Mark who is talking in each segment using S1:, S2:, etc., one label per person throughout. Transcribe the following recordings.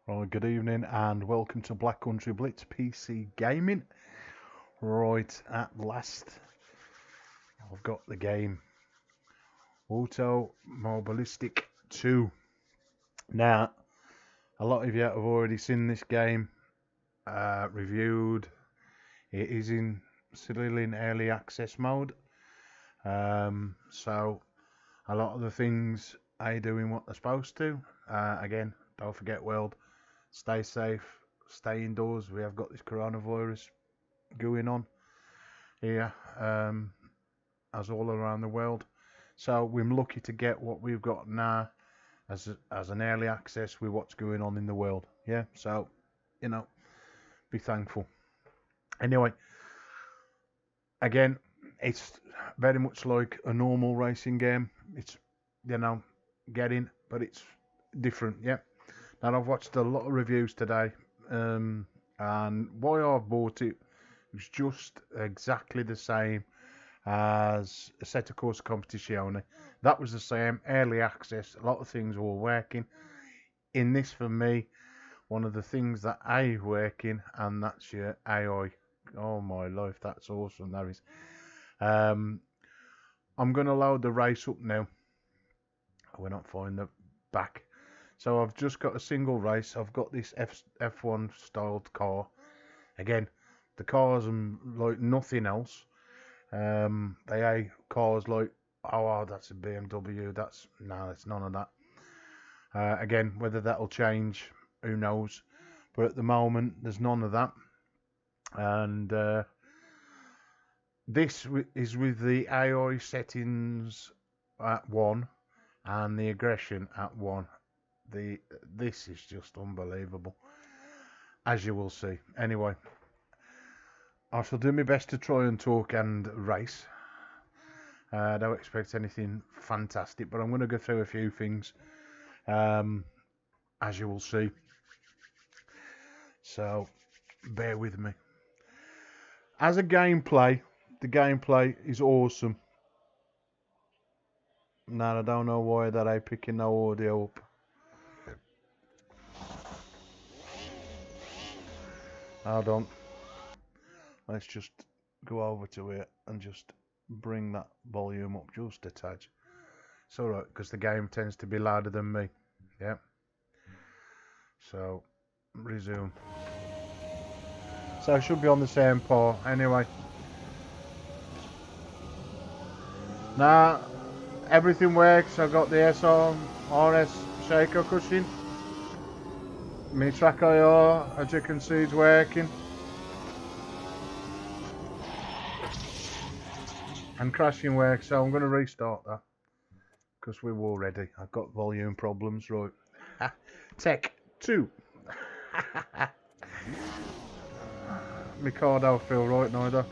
S1: Right, good evening and welcome to Black Country Blitz PC Gaming. Right, at last, I've got the game Automobilistic 2. Now, a lot of you have already seen this game reviewed. It is still in early access mode. So, a lot of the things are doing what they're supposed to. Again, don't forget, world, stay safe, stay indoors. We have got this coronavirus going on here, as all around the world. So we're lucky to get what we've got now as an early access with what's going on in the world. Yeah, so be thankful. Anyway, again, it's very much like a normal racing game. It's but it's different. Yeah. Now I've watched a lot of reviews today, and why I've bought it was just exactly the same as a set of course competizione. That was the same, early access, a lot of things were working. In this, for me, one of the things that ain't working, and that's your AI. Oh my life, that's awesome, that is. I'm going to load the race up now. We're not finding the back. So I've just got a single race. I've got this F1 styled car. Again, the cars are like nothing else. They are cars like, oh, that's a BMW. No, it's none of that. Again, whether that'll change, who knows. But at the moment, there's none of that. And this is with the AI settings at 1 and the aggression at 1. This is just unbelievable, as you will see. Anyway, I shall do my best to try and talk and race. I don't expect anything fantastic, but I'm going to go through a few things, as you will see. So, bear with me. As a gameplay, the gameplay is awesome. Now, I don't know why that ain't picking no audio up. Hold on. Let's just go over to it and just bring that volume up just a touch. It's alright, because the game tends to be louder than me. Yeah. So, resume. So I should be on the same par anyway. Now, everything works. I've got the RS shaker cushion. My track IR, as you can see, is working. And crashing works, so I'm going to restart that. Because we were ready. I've got volume problems, right. Tech 2. My car don't feel right neither.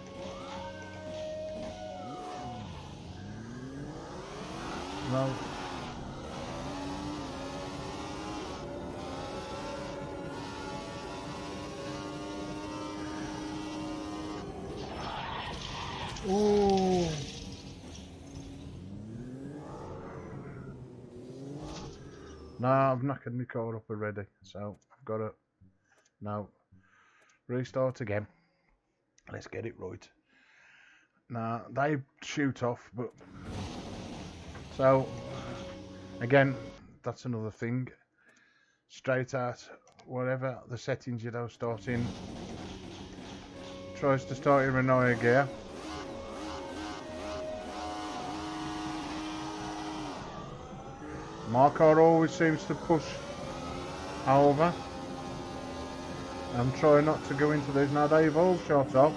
S1: No. Ooh. Nah, I've knackered my car up already, so I've got to now restart again. Let's get it right. Now, they shoot off, but so again, that's another thing. Straight out, whatever the settings you don't start in, tries to start in Renault gear. My car always seems to push over. I'm trying not to go into these now. They've all shot off.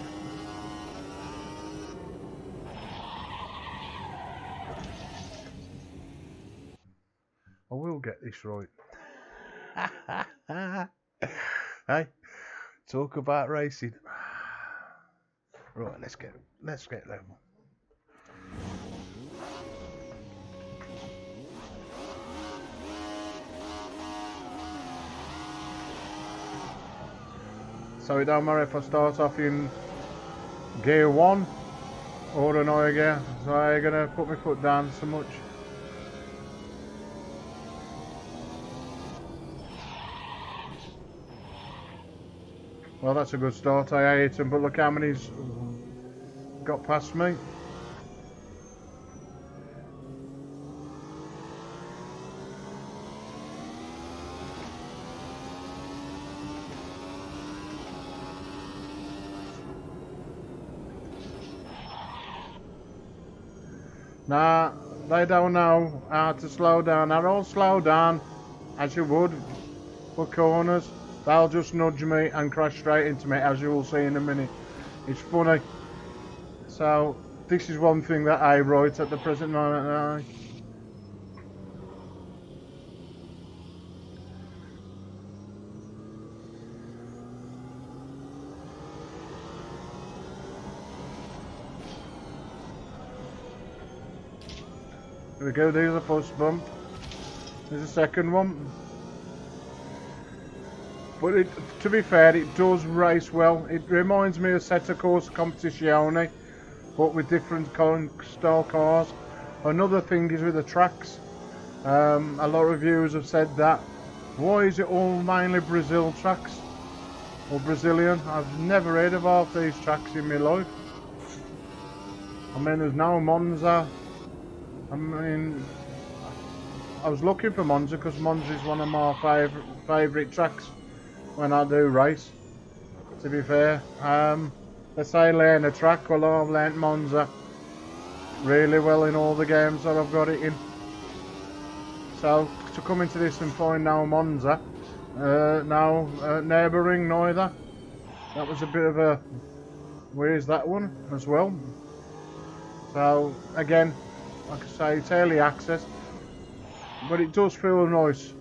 S1: I will get this right. Hey, talk about racing. Right, let's get level. So it don't matter if I start off in gear 1 or an higher gear, so I'm gonna put my foot down so much. Well, that's a good start. I ate him, but look how many's got past me. Nah, they don't know how to slow down. They'll all slow down as you would for corners. They'll just nudge me and crash straight into me, as you will see in a minute. It's funny. So this is one thing that I write at the present moment. Here we go, there's a first bump. There's a second one. But to be fair, it does race well. It reminds me of Setta Corsa Competizione, but with different style cars. Another thing is with the tracks. A lot of viewers have said that. Why is it all mainly Brazil tracks? Or Brazilian? I've never heard of half these tracks in my life. I mean, there's no Monza. I mean, I was looking for Monza because Monza is one of my favourite tracks when I do race, to be fair. Let's say learn a track, well, I've learnt Monza really well in all the games that I've got it in. So to come into this and find now Monza, now Nürburgring neither, that was a bit of a, where's that one as well. So again, like I say, it's early access, but it does feel nice.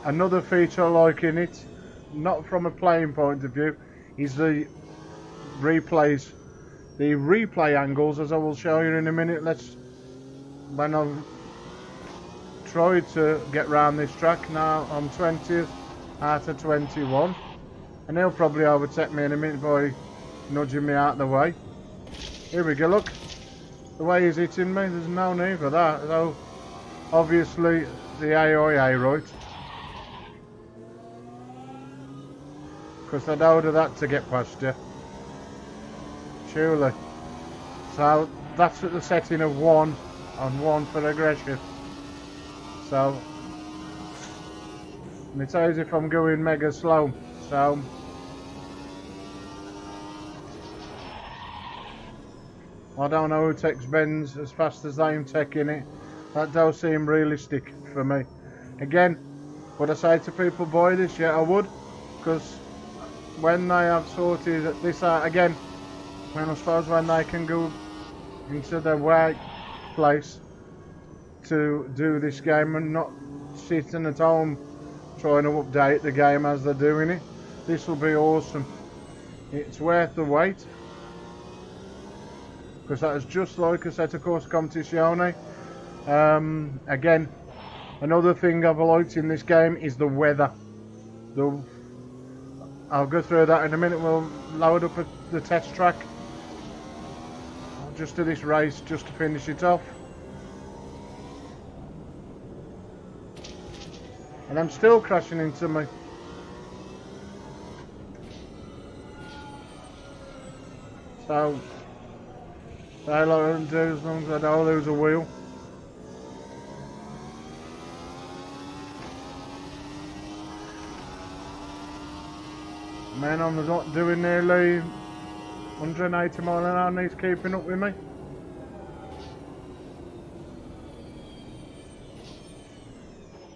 S1: Another feature I like in it, not from a playing point of view, is the replays. The replay angles, as I will show you in a minute. When I've tried to get round this track, now I'm 20th out of 21. And he'll probably overtake me in a minute by nudging me out of the way. Here we go, look. The way he's hitting me, there's no need for that. So, obviously, the AIA right. Because they'd order that to get past you. Surely. So that's at the setting of 1 and 1 for aggression. So and it says if I'm going mega slow. So I don't know who takes bends as fast as I'm taking it. That does seem realistic for me. Again, would I say to people buy this? Yeah, I would, because when they have sorted this out again, when I suppose when they can go into their workplace to do this game and not sitting at home trying to update the game as they're doing it, this will be awesome. It's worth the wait, because that is just like a Setta Corsa Competizione. Again, another thing I've liked in this game is the weather. I'll go through that in a minute. We'll load up the test track. I'll just do this race just to finish it off. And I'm still crashing into me. So, say like I do as long as I don't lose a wheel. Man, I'm not doing nearly 180 mile an hour and he's keeping up with me.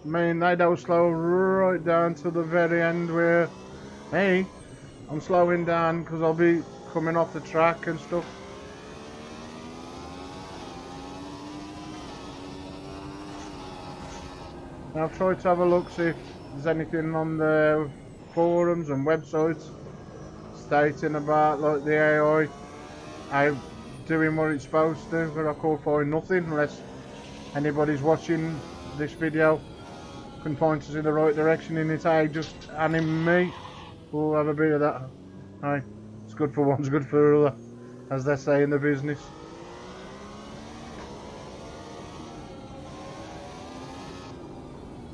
S1: I mean, they don't slow right down to the very end where, hey, I'm slowing down because I'll be coming off the track and stuff. Now I've tried to have a look, see if there's anything on the forums and websites stating about like the AI doing what it's supposed to, but I can't find nothing unless anybody's watching this video can point us in the right direction in it. I just anime, we'll have a bit of that. Aye, it's good for one, it's good for the other, as they say in the business.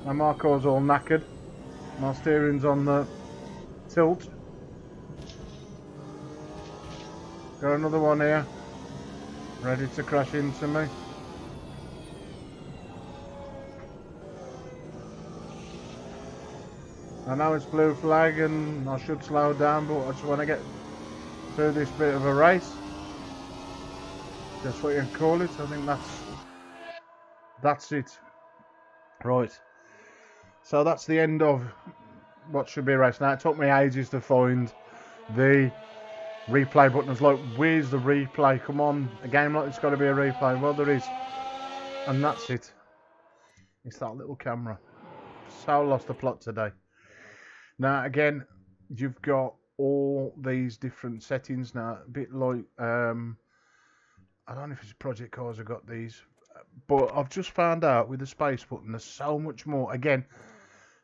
S1: Now my car's all knackered. My steering's on the tilt. Got another one here, ready to crash into me. I know it's blue flag and I should slow down, but I just want to get through this bit of a race. That's what you can call it. I think that's it. Right. So that's the end of what should be a race. Now, it took me ages to find the replay button. I was like, where's the replay? Come on, a game like this got to be a replay. Well, there is. And that's it. It's that little camera. So lost the plot today. Now, again, you've got all these different settings now. A bit like, I don't know if it's Project Cars have got these. But I've just found out with the space button, there's so much more. Again,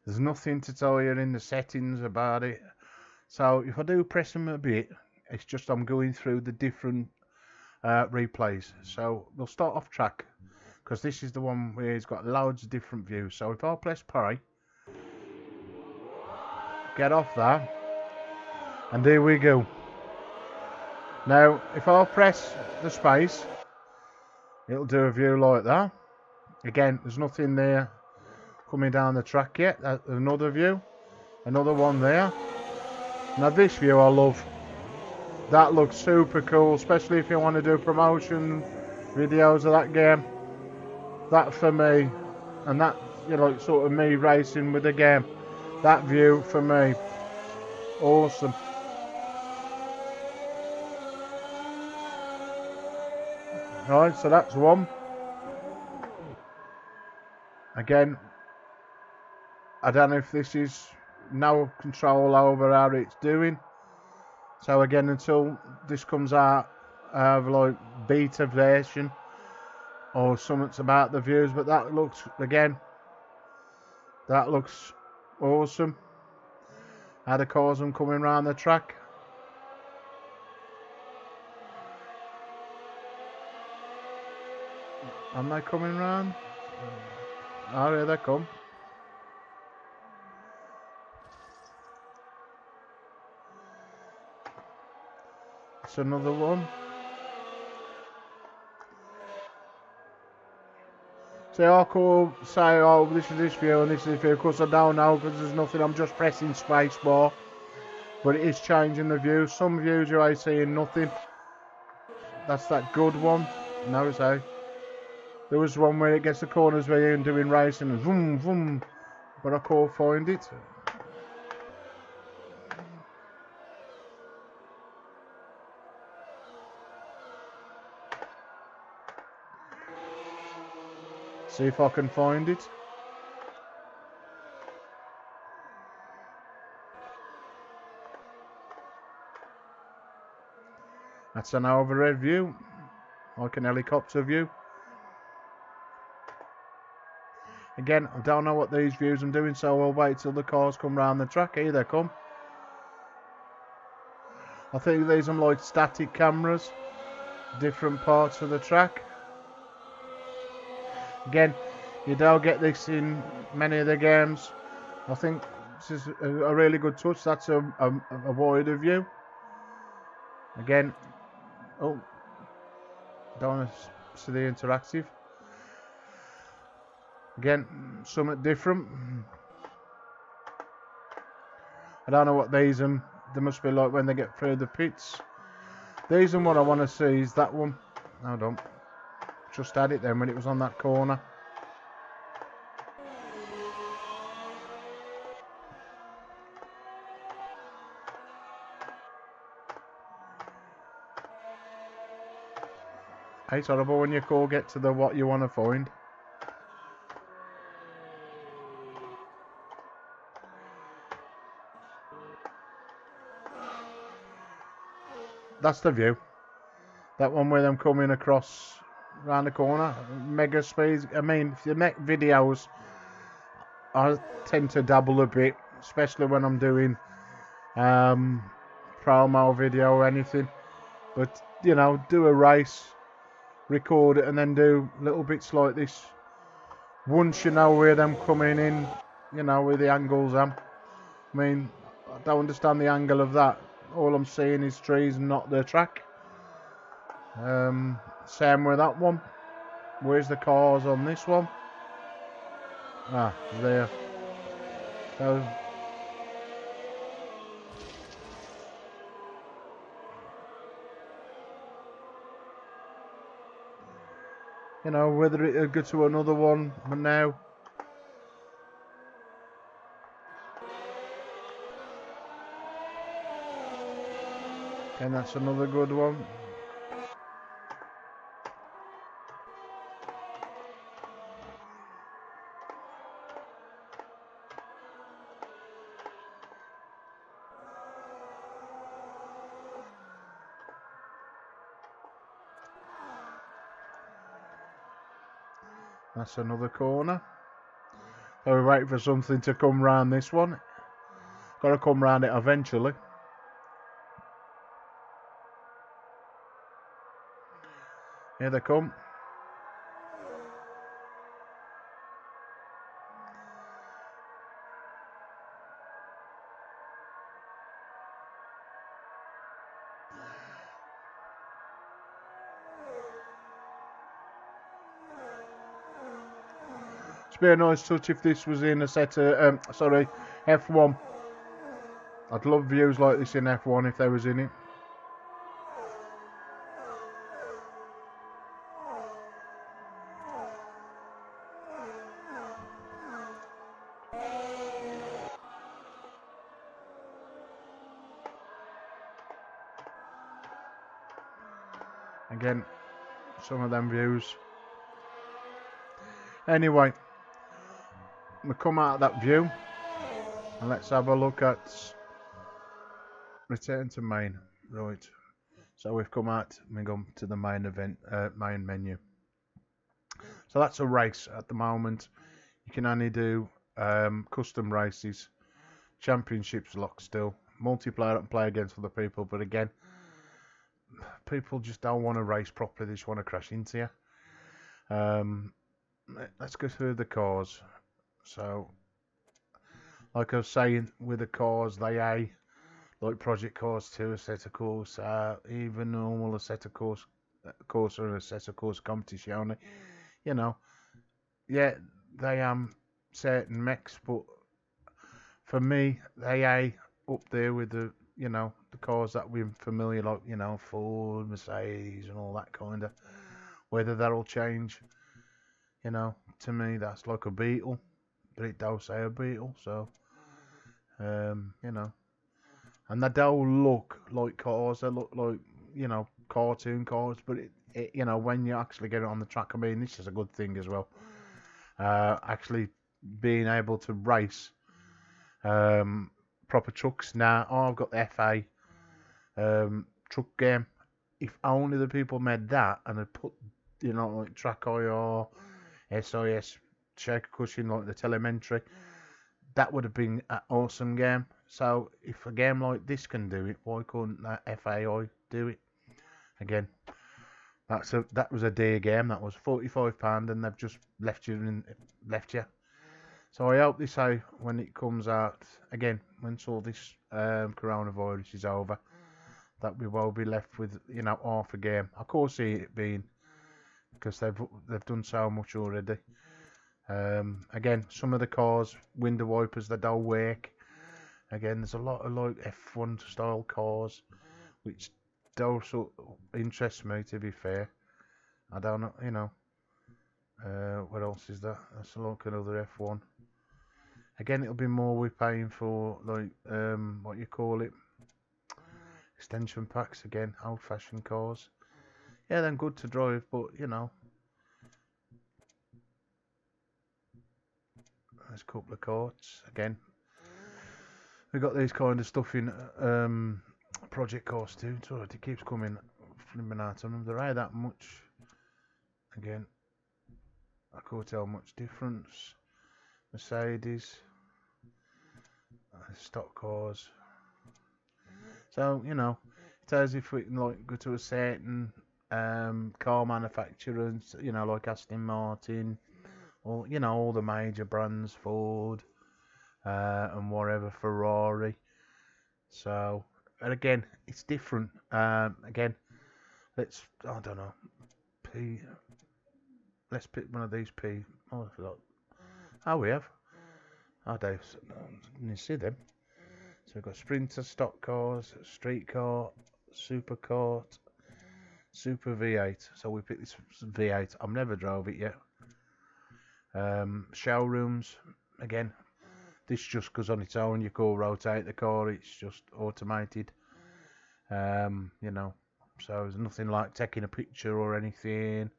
S1: there's nothing to tell you in the settings about it. So if I do press them a bit, it's just I'm going through the different replays. So we'll start off track, because this is the one where it's got loads of different views. So if I press play, get off there, and there we go. Now if I press the space, it'll do a view like that. Again, there's nothing there coming down the track yet. Another view, another one there. Now this view I love. That looks super cool, especially if you want to do promotion videos of that game. That for me, and that, you know, sort of me racing with the game. That view for me, awesome. Right, so that's one. Again, I don't know if this is no control over how it's doing. So again, until this comes out of like beta version or something's about the views, but that looks, again, that looks awesome. How the cars are coming around the track. Am they coming round? Oh, here they come. It's another one. See, I could say, oh, this is this view and this is this view. Of course, I don't know because there's nothing. I'm just pressing space bar. But it is changing the views. Some views you're seeing nothing. That's that good one. No, say. There was one where it gets the corners where you're doing racing and vroom, vroom. But I can't find it. See if I can find it. That's an overhead view, like an helicopter view. Again, I don't know what these views I'm doing, so I'll wait till the cars come round the track. Here they come. I think these are like static cameras, different parts of the track. Again, you don't get this in many of the games. I think this is a really good touch. That's a wider view. Again, oh, don't want to see the interactive. Again, something different. I don't know what these are. They must be like when they get through the pits. These and what I want to see is that one. Hold on. Just had it then when it was on that corner. It's horrible when you can't get to the what you want to find. That's the view. That one where them coming across around the corner. Mega speeds. I mean, if you make videos, I tend to dabble a bit, especially when I'm doing promo video or anything. But, you know, do a race, record it, and then do little bits like this. Once you know where them coming in, you know, where the angles are. I mean, I don't understand the angle of that. All I'm seeing is trees and not the track. Same with that one. Where's the cars on this one? Ah, there. So, you know, whether it'll go to another one now. And that's another good one. That's another corner. So we're waiting for something to come round this one. Got to come round it eventually. Here they come. It'd be a nice touch if this was in a set of, F1. I'd love views like this in F1 if they was in it. Again, some of them views. Anyway, we come out of that view and let's have a look at return to main. Right, so we've come out and we go to the main event, main menu. So that's a race at the moment. You can only do custom races, championships locked still, multiplayer and play against other people. But again, people just don't want to race properly. They just want to crash into you. Let's go through the cars. So, like I was saying, with the cars, they are like Project Cars 2, a set of course, even normal a set of course or a set of course competition. You know, yeah, they certain mechs, but for me, they are up there with the the cars that we're familiar, like Ford, Mercedes, and all that kind of. Whether that'll change, to me that's like a Beetle, but it does say a Beetle, so and they don't look like cars. They look like cartoon cars, but it when you actually get it on the track, I mean, this is a good thing as well. Actually being able to race proper trucks now. I've got the FA truck game. If only the people made that and had put like Track IR, SIS, Shaker Cushion, like the telemetry, that would have been an awesome game. So if a game like this can do it, why couldn't that FAI do it? Again, that was a day game. That was £45, and they've just left you. So I hope this out when it comes out again. Once all this coronavirus is over, that we will be left with half a game. I can't see it being, because they've done so much already. Again, some of the cars, window wipers, they don't work. Again, there's a lot of like F1 style cars, which don't sort of interest me, to be fair. I don't know, what else is that? That's like another F1. Again, it'll be more we're paying for, like, what you call it, extension packs. Again, old-fashioned cars. Yeah, they're good to drive, but there's a couple of carts. Again, we got these kind of stuff in Project Cars 2. So it keeps coming flipping out on them. There ain't that much. Again, I can't tell much difference. Mercedes, stock cars. So it says if we can like go to a certain car manufacturer, and like Aston Martin, or all the major brands, Ford, and whatever, Ferrari. So, and again, it's different. Again, I don't know, P. Let's pick one of these P. Oh, I forgot. Oh, we have. Oh, Dave, you see them? So we've got Sprinter, stock cars, street car, supercar, super V8. So we picked this V8. I've never drove it yet. Showrooms, again, this just goes on its own. You can rotate the car. It's just automated. You know, so there's nothing like taking a picture or anything.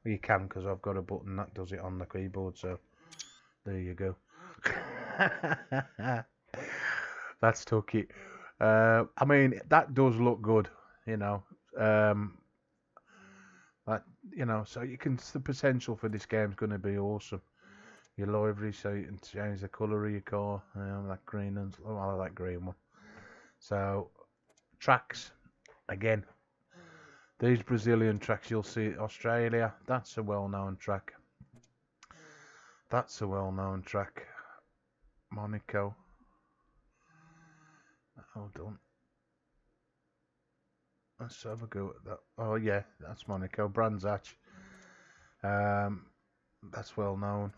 S1: Well, you can because I've got a button that does it on the keyboard. So there you go. That's took it. I mean, that does look good. You know, that so the potential for this game's going to be awesome. Your livery, so you can change the colour of your car. That green and I like that green one. So tracks again. These Brazilian tracks you'll see Australia. That's a well-known track. Monaco. Hold on. Let's have a go at that. Oh yeah, that's Monaco. Brands Hatch. That's well known.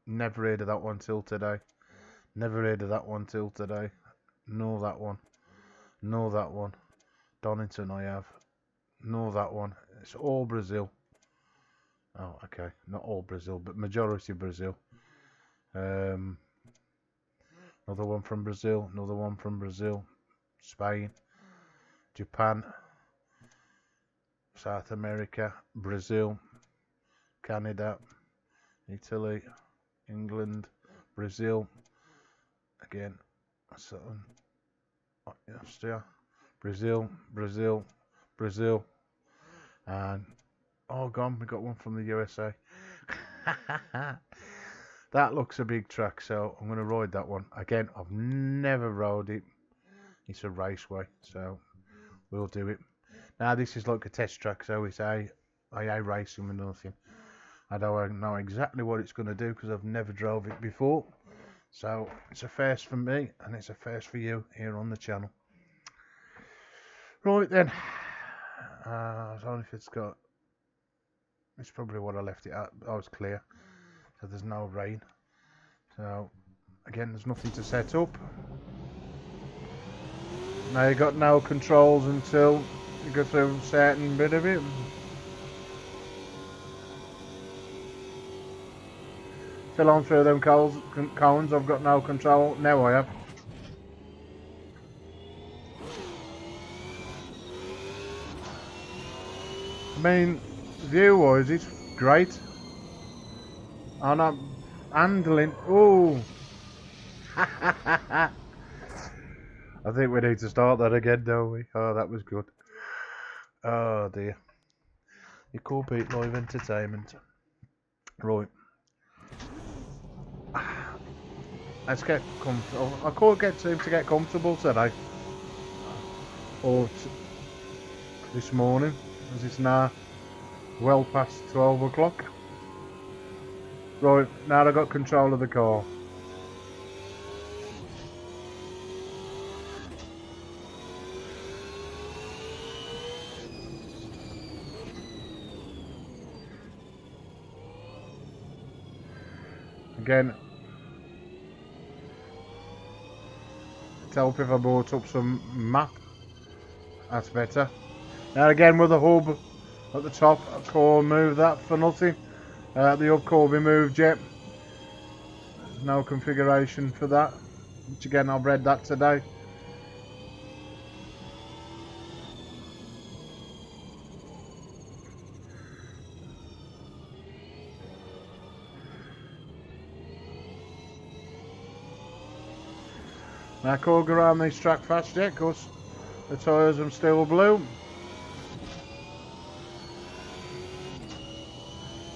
S1: Never heard of that one till today. Nor that one. Donington I have. Nor that one. It's all Brazil. Oh, okay. Not all Brazil, but majority Brazil. Another one from Brazil. Spain. Japan. South America. Brazil. Canada. Italy. England. Brazil. Again. Austria. Brazil. And we got one from the USA. That looks a big track, so I'm going to ride that one. Again, I've never rode it. It's a raceway, so we'll do it. Now, this is like a test track, so it's IA racing with nothing. I don't know exactly what it's going to do because I've never drove it before. So it's a first for me, and it's a first for you here on the channel. Right then. I don't know if it's probably what I left it at. I was clear. So there's no rain. So again, there's nothing to set up. Now you got no controls until you go through a certain bit of it. Till I'm through them cones, I've got no control. Now I have. I mean, view-wise, it's great. And I'm handling. Oh, I think we need to start that again, don't we? Oh, that was good. Oh dear. You call Pete live entertainment. Right. Let's get comfortable. I can't get him to get comfortable today. Or this morning, as it's now well past 12 o'clock. Right, now I've got control of the car. Again, help if I brought up some map. That's better. Now again with the hub at the top, I can't move that for nothing. The hub can't be moved yet. There's no configuration for that. Which again, I've read that today. Now I can't go around this track fast yet because the tyres are still blue.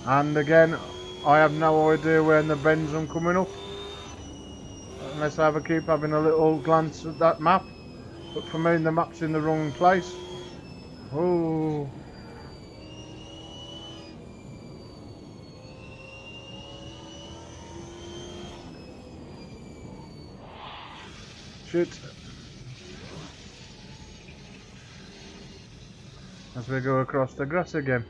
S1: And again, I have no idea when the bends I'm coming up. Unless I keep having a little glance at that map. But for me, the map's in the wrong place. Oh. Shit. as we go across the grass again.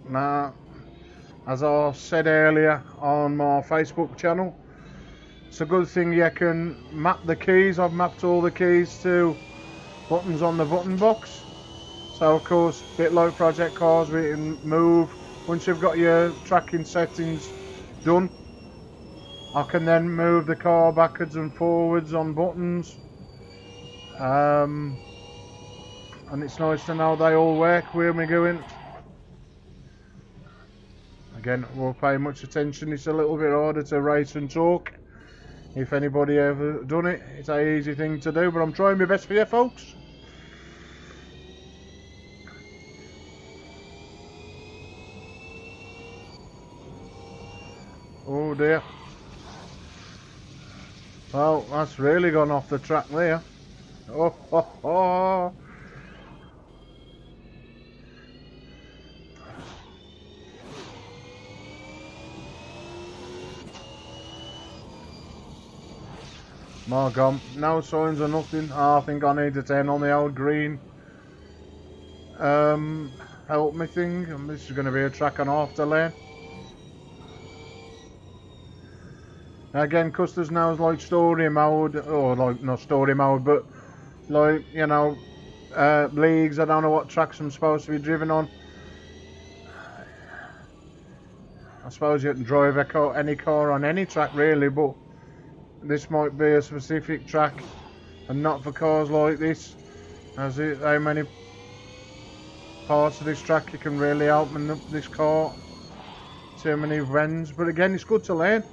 S1: Now, as I said earlier on my Facebook channel, it's a good thing you can map the keys. I've mapped all the keys to buttons on the button box. So of course, a bit like Project Cars, we can move. Once you've got your tracking settings done, I can then move the car backwards and forwards on buttons. And it's nice to know they all work where we're going. Again, we'll pay much attention. It's a little bit harder to race and talk. If anybody ever done it, it's an easy thing to do, but I'm trying my best for you folks. Oh dear. Well, that's really gone off the track there. Oh, ho, ho. My God, no signs of nothing. I think I need to turn on the old green help me thing. And this is going to be a track and a half to learn. Again, because there's now like story mode, or like not story mode, but like, you know, leagues. I don't know what tracks I'm supposed to be driven on. I suppose you can drive any car on any track really, but this might be a specific track and not for cars like this. As it, how many parts of this track you can really open up this car. Too many bends, but again, it's good to learn.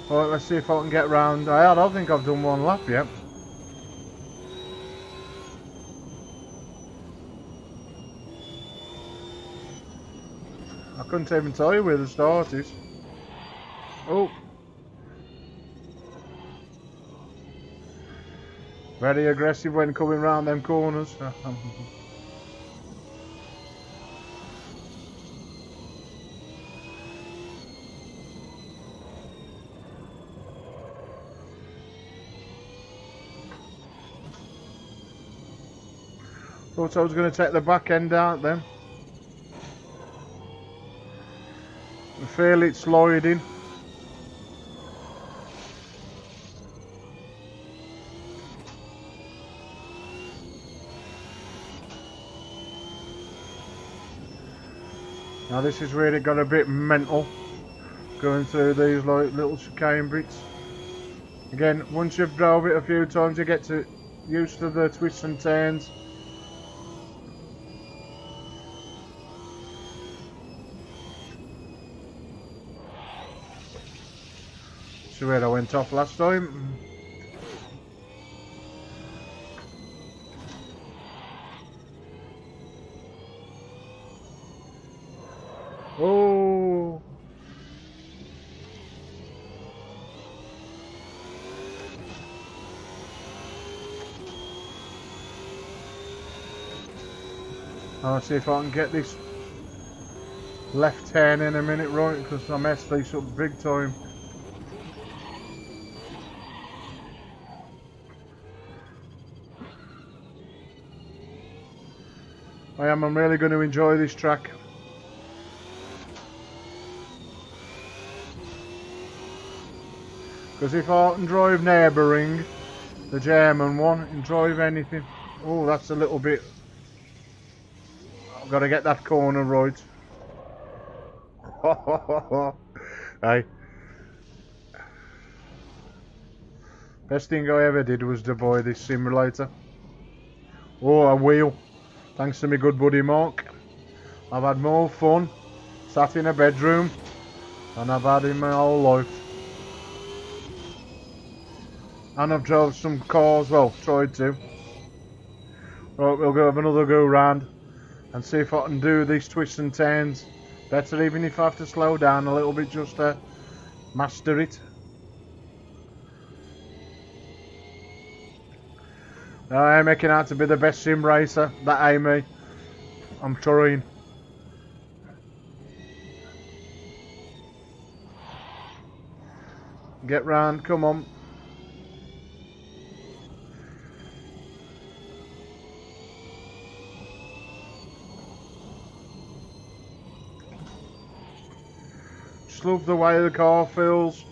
S1: Right, let's see if I can get round. I don't think I've done one lap yet. I couldn't even tell you where the start is. Oh. Very aggressive when coming round them corners. Thought I was going to take the back end out then. I feel it sliding. Now this is where it got a bit mental, going through these like little chicane bits. Again, once you've drove it a few times, you get used to the twists and turns. See where I went off last time. Oh. I'll see if I can get this left turn in a minute right, because I messed this up big time. I'm really going to enjoy this track. Because if I can drive Nürburgring, the German one, and drive anything. Oh, that's a little bit. I've got to get that corner right. Hey. Best thing I ever did was to buy this simulator. Oh, a wheel. Thanks to my good buddy Mark. I've had more fun sat in a bedroom than I've had in my whole life. And I've drove some cars, well, tried to. Right, we'll go have another go round and see if I can do these twists and turns better, even if I have to slow down a little bit just to master it. I'm making out to be the best sim racer, that ain't me. I'm trying. Get round, come on. Just love the way the car feels.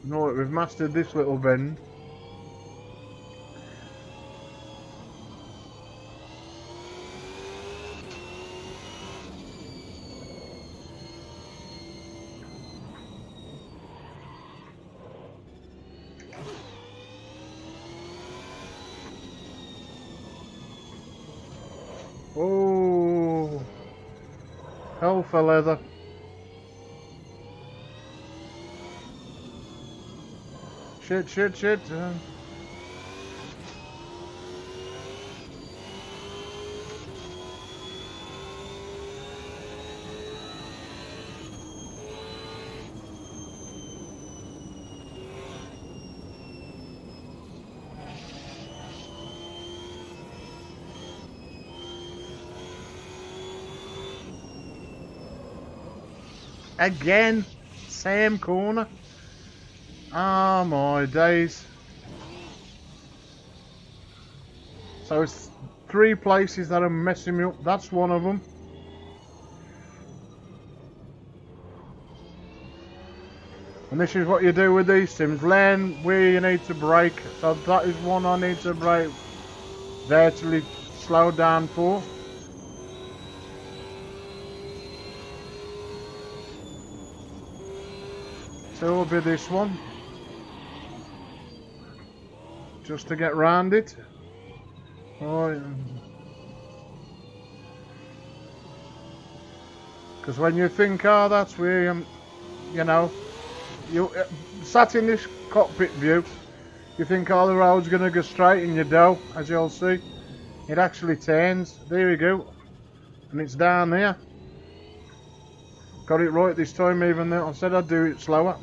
S1: No, we've mastered this little bend. Oh, hell for leather. Shit. Again, same corner. Ah, my days. So it's 3 places that are messing me up. That's one of them. And this is what you do with these sims. Learn where you need to brake. So that is one I need to brake there till slow down for. So it'll be this one. Just to get round it. Oh, because when you think, oh, that's where you know, you sat in this cockpit view, you think, oh, the road's going to go straight, and you do, as you'll see. It actually turns. There we go. And it's down there. Got it right this time, even though I said I'd do it slower.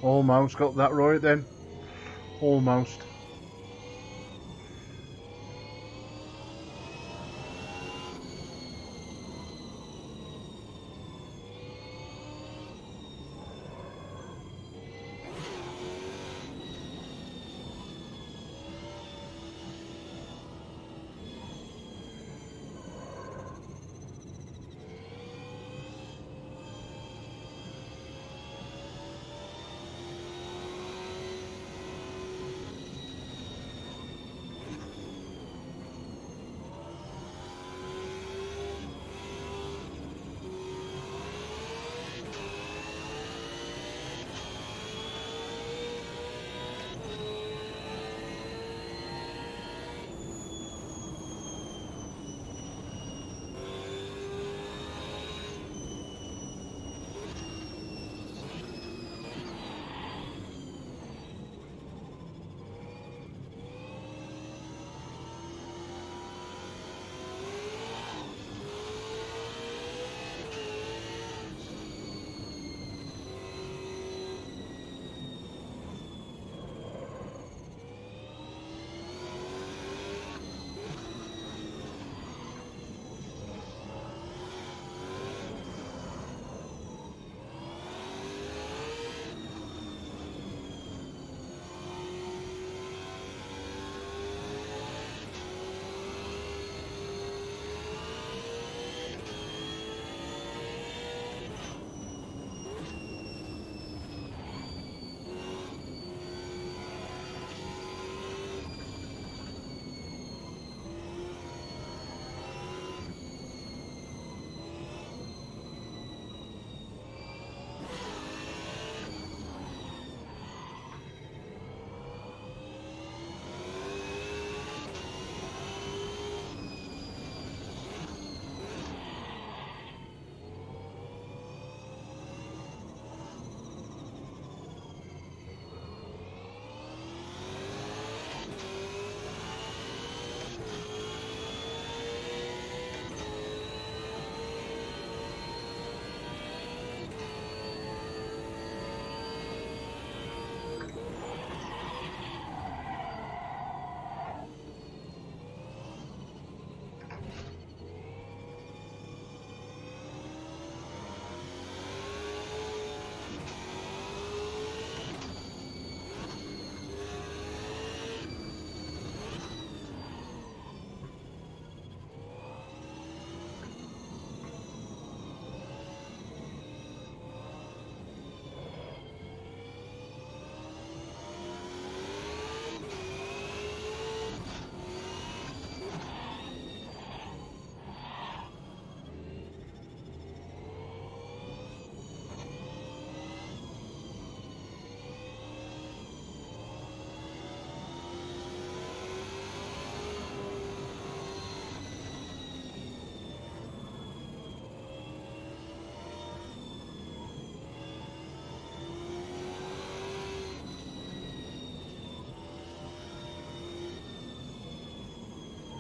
S1: Almost got that right then. Almost.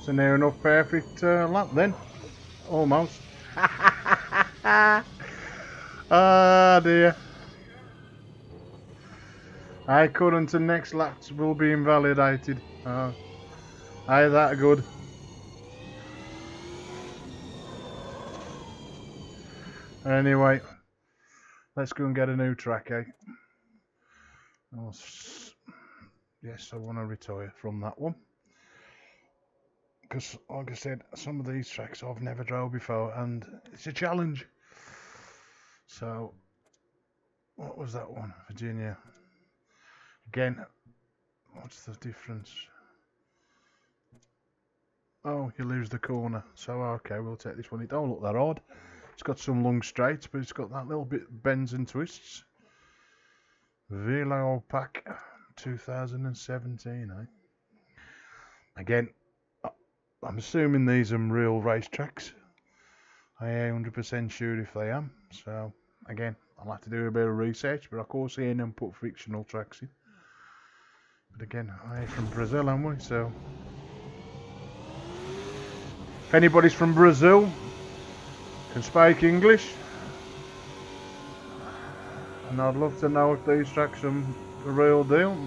S1: It's a near enough perfect lap then. Almost. Ah dear. I couldn't, and next laps will be invalidated. Aye, that good. Anyway, let's go and get a new track, eh? Yes, I want to retire from that one. Because, like I said, some of these tracks I've never drove before, and it's a challenge. So, what was that one? Virginia. Again, what's the difference? Oh, you lose the corner. So, okay, we'll take this one. It don't look that odd. It's got some long straights, but it's got that little bit bends and twists. Velo Pack 2017, eh? Again, I'm assuming these are real racetracks. I ain't 100% sure if they am. So, again, I'll have to do a bit of research, but of course, I ain't put fictional tracks in. But again, I'm from Brazil, aren't we? So, if anybody's from Brazil, can speak English, And I'd love to know if these tracks are the real deal.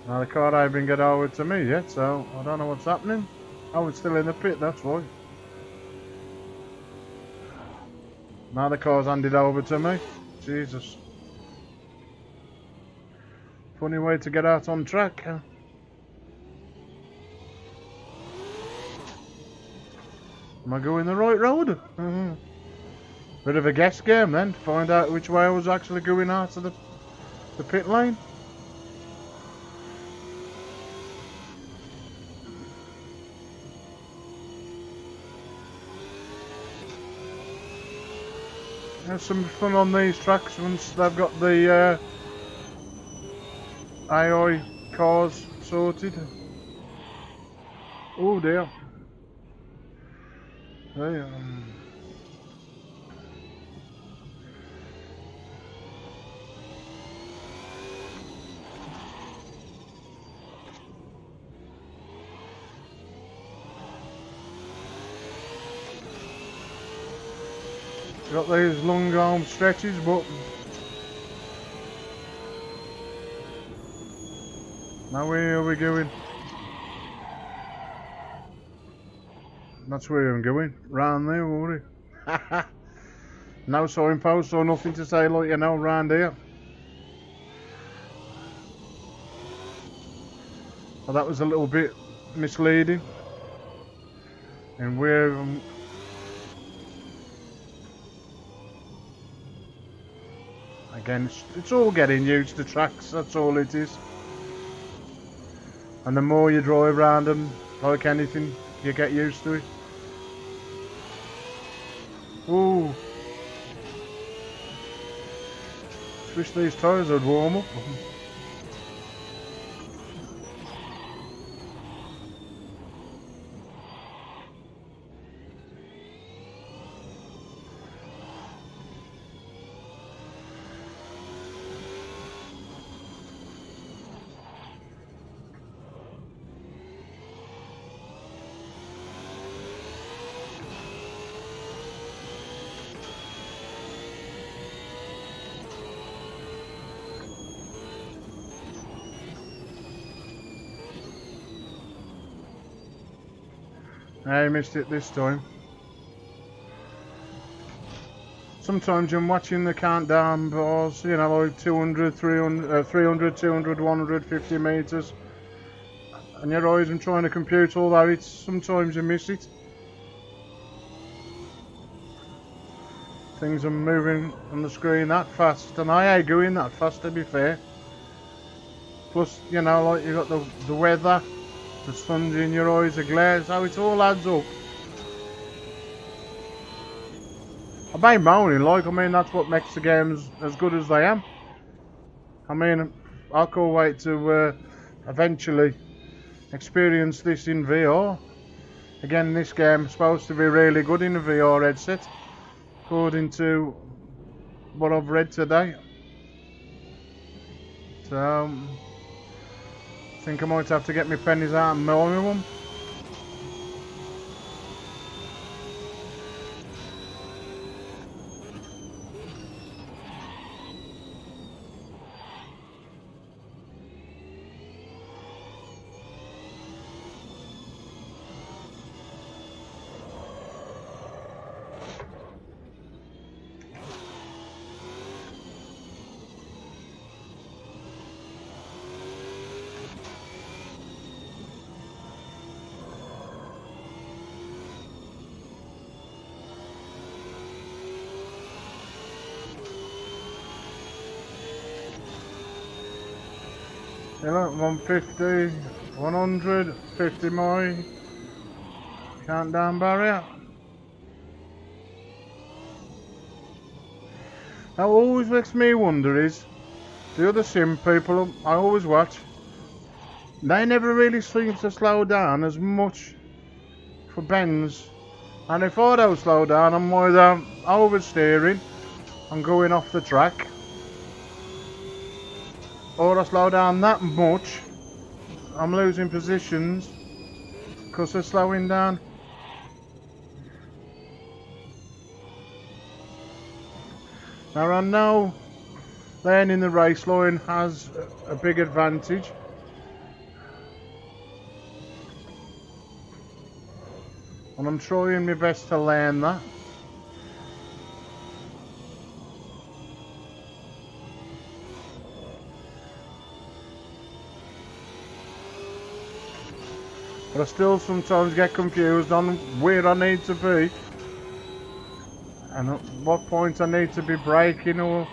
S1: Now the car ain't been get over to me yet, so I don't know what's happening. Oh, it's still in the pit, that's why. Now the car's handed over to me. Jesus. Funny way to get out on track, huh? Am I going the right road? Bit of a guess game then, to find out which way I was actually going out of the pit lane. There's some fun on these tracks once they've got the AI cars sorted. Oh dear. Hey, got these long arm stretches, but now where are we going? That's where I'm going, round there, already. No signpost or nothing to say, like, you know, round here. Well, that was a little bit misleading. And where again, it's all getting used to tracks, that's all it is. And the more you drive around them, like anything, you get used to it. Ooh. Wish these tyres would warm up. I missed it this time. Sometimes I'm watching the countdown bars, you know, like 200, 300, 300, 200, 150 metres. And your eyes, I'm trying to compute all that, sometimes you miss it. Things are moving on the screen that fast, and I ain't going that fast, to be fair. Plus, you know, like you got the weather, the sun's in your eyes, the glare, so it all adds up. I ain't moaning, like, I mean, that's what makes the games as good as they am. I mean, I can't wait to eventually experience this in VR. Again, this game is supposed to be really good in a VR headset, according to what I've read today. So, I think I might have to get my pennies out and buy me one. You know, 150, 100, 50 more. Countdown barrier. Now, what always makes me wonder is the other sim people I always watch, they never really seem to slow down as much for bends. And if I don't slow down, I'm either oversteering and going off the track, or I slow down that much, I'm losing positions because they're slowing down. Now I know laying in the race line has a big advantage. And I'm trying my best to learn that. But I still sometimes get confused on where I need to be and at what point I need to be braking or...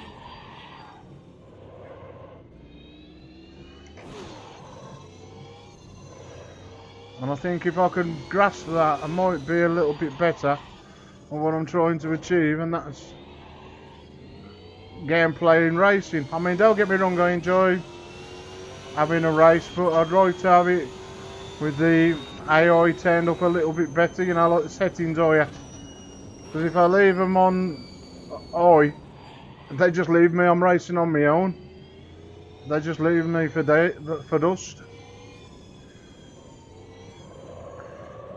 S1: And I think if I can grasp that, I might be a little bit better on what I'm trying to achieve, and that's gameplay in racing. I mean, don't get me wrong, I enjoy having a race, but I'd like to have it with the AI turned up a little bit better, you know, like the settings higher. Because if I leave them on high, they just leave me, I'm racing on my own. They just leave me for dust.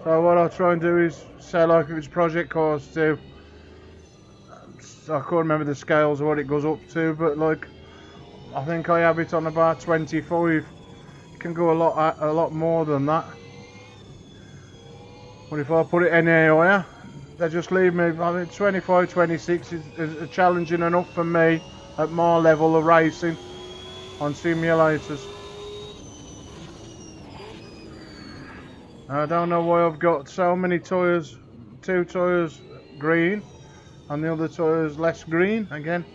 S1: So what I try and do is say, like if it's Project Cars 2, I can't remember the scales or what it goes up to, but like I think I have it on about 25. It can go a lot more than that. But if I put it any higher, they just leave me. I mean, 25, 26 is challenging enough for me at my level of racing on simulators. I don't know why I've got so many tyres, 2 tyres green and the other tyres less green again.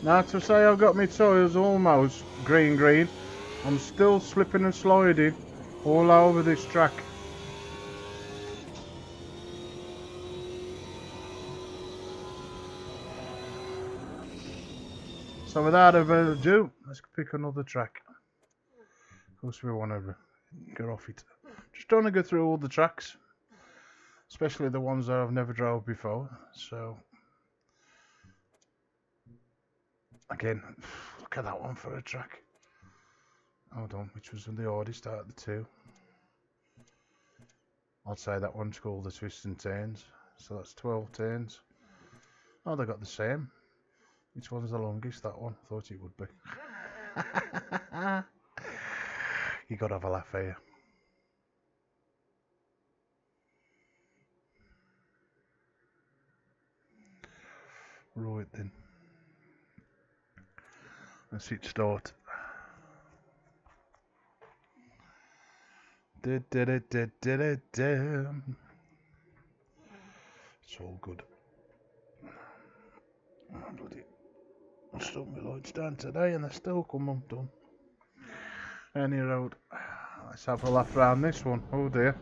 S1: Now to say I've got my tyres almost green, I'm still slipping and sliding all over this track. So without further ado, let's pick another track. Of course we want to get off it. Just trying to go through all the tracks, especially the ones that I've never drove before. So again, look at that one for a track. Hold on, which was the hardest out of the two? I'd say that one's called the Twists and Turns. So that's 12 turns. Oh, they got the same. Which one's the longest? That one. Thought it would be. You gotta have a laugh here. Right then. Let's hit start. It's all good. Oh, bloody. I stuck my lights down today and they still come undone. Any road. Let's have a laugh around this one. Oh dear.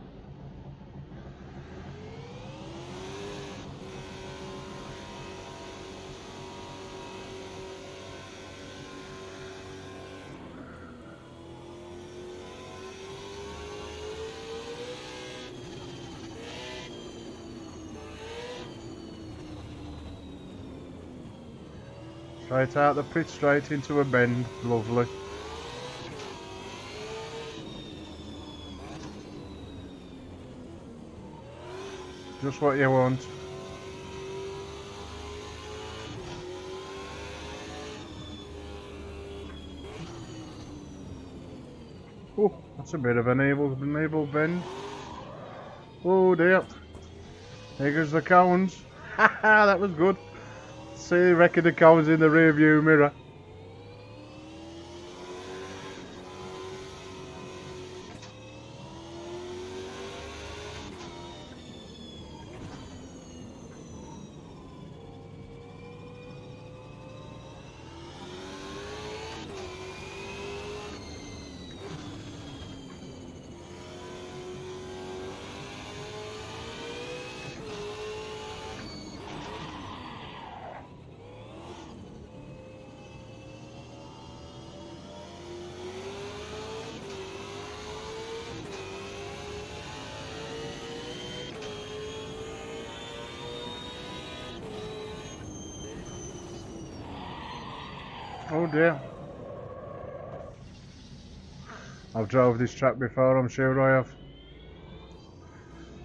S1: Straight out the pit, straight into a bend. Lovely. Just what you want. Oh, that's a bit of an evil bend. Oh dear. Here goes the cones. Haha, that was good. See the wreck of the cones in the rear view mirror. Oh dear. I've drove this track before, I'm sure I have.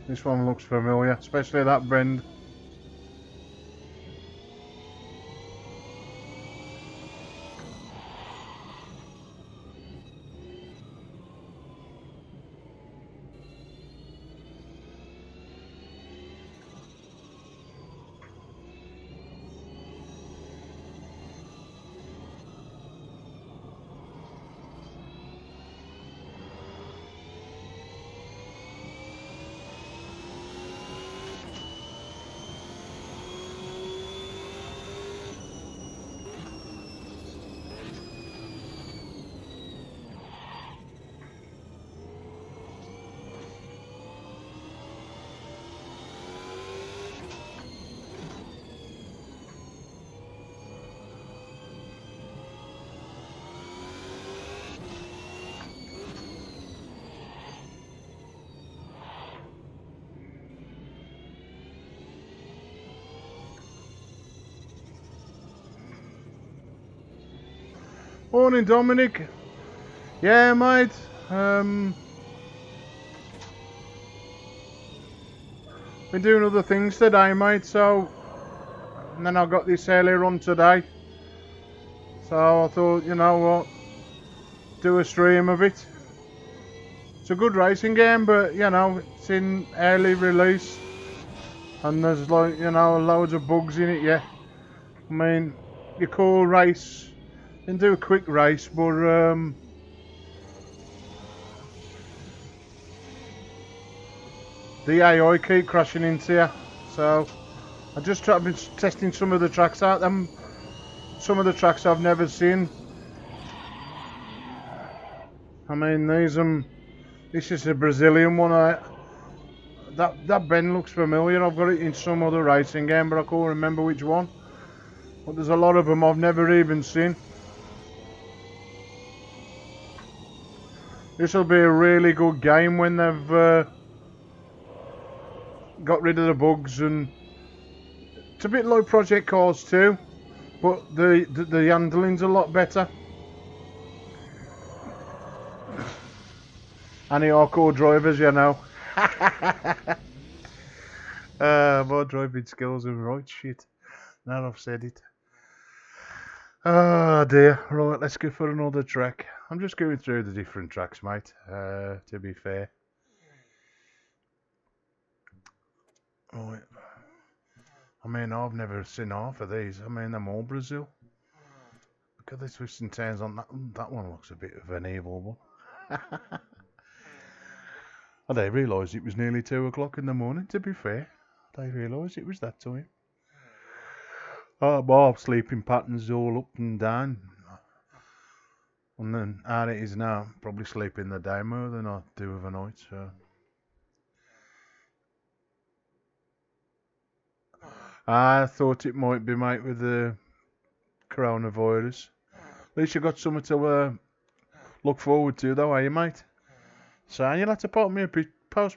S1: This one looks familiar, especially that bend. Morning, Dominic. Yeah, mate. Been doing other things today, mate. So, and then I got this earlier on today. So I thought, you know what, do a stream of it. It's a good racing game, but you know, it's in early release, and there's like, you know, loads of bugs in it. Yeah, I mean, you call race, you can do a quick race, but the AI keep crashing into you. So I just tried been testing some of the tracks out. Some of the tracks I've never seen. I mean, this is a Brazilian one. That bend looks familiar. I've got it in some other racing game, but I can't remember which one. But there's a lot of them I've never even seen. This will be a really good game when they've got rid of the bugs, and it's a bit like Project Cars 2, but the handling's a lot better. Any hardcore drivers, you know. My driving skills are right shit. Now I've said it. Oh dear. Right, let's go for another track. I'm just going through the different tracks, mate, to be fair. Right. I mean, I've never seen half of these. I mean, they're all Brazil. Look at the twists and turns on that. That one looks a bit of an evil one. I didn't realise it was nearly 2 o'clock in the morning, to be fair. I didn't realise it was that time. Oh, my sleeping patterns all up and down. And then, how it is now, probably sleep in the day more than I do of a night, so. I thought it might be, mate, with the coronavirus. At least you got something to look forward to, though, are you, mate? So you'll have to post me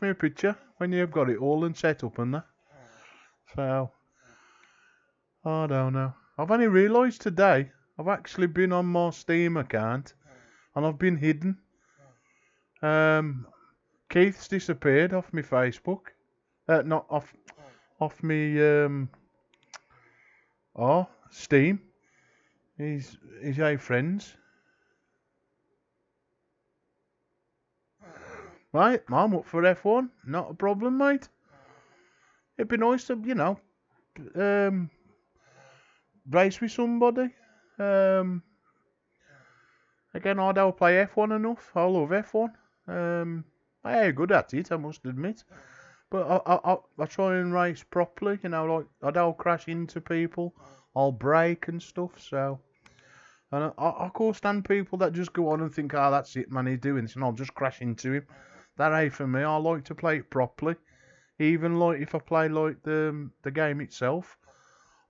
S1: a picture when you've got it all and set up and that. So, I don't know. I've only realised today I've actually been on my Steam account and I've been hidden. Keith's disappeared off my Facebook. Not off me Steam. He's our friends. Right, I'm up for F1. Not a problem, mate. It'd be nice to, you know, race with somebody. Again, I don't play F1 enough. I love F1. I ain't good at it, I must admit. But I try and race properly, you know, like I don't crash into people. I'll brake and stuff, so. And I can't stand people that just go on and think, oh, that's it, man, he's doing this, and I'll just crash into him. That ain't for me. I like to play it properly. Even like if I play like the game itself,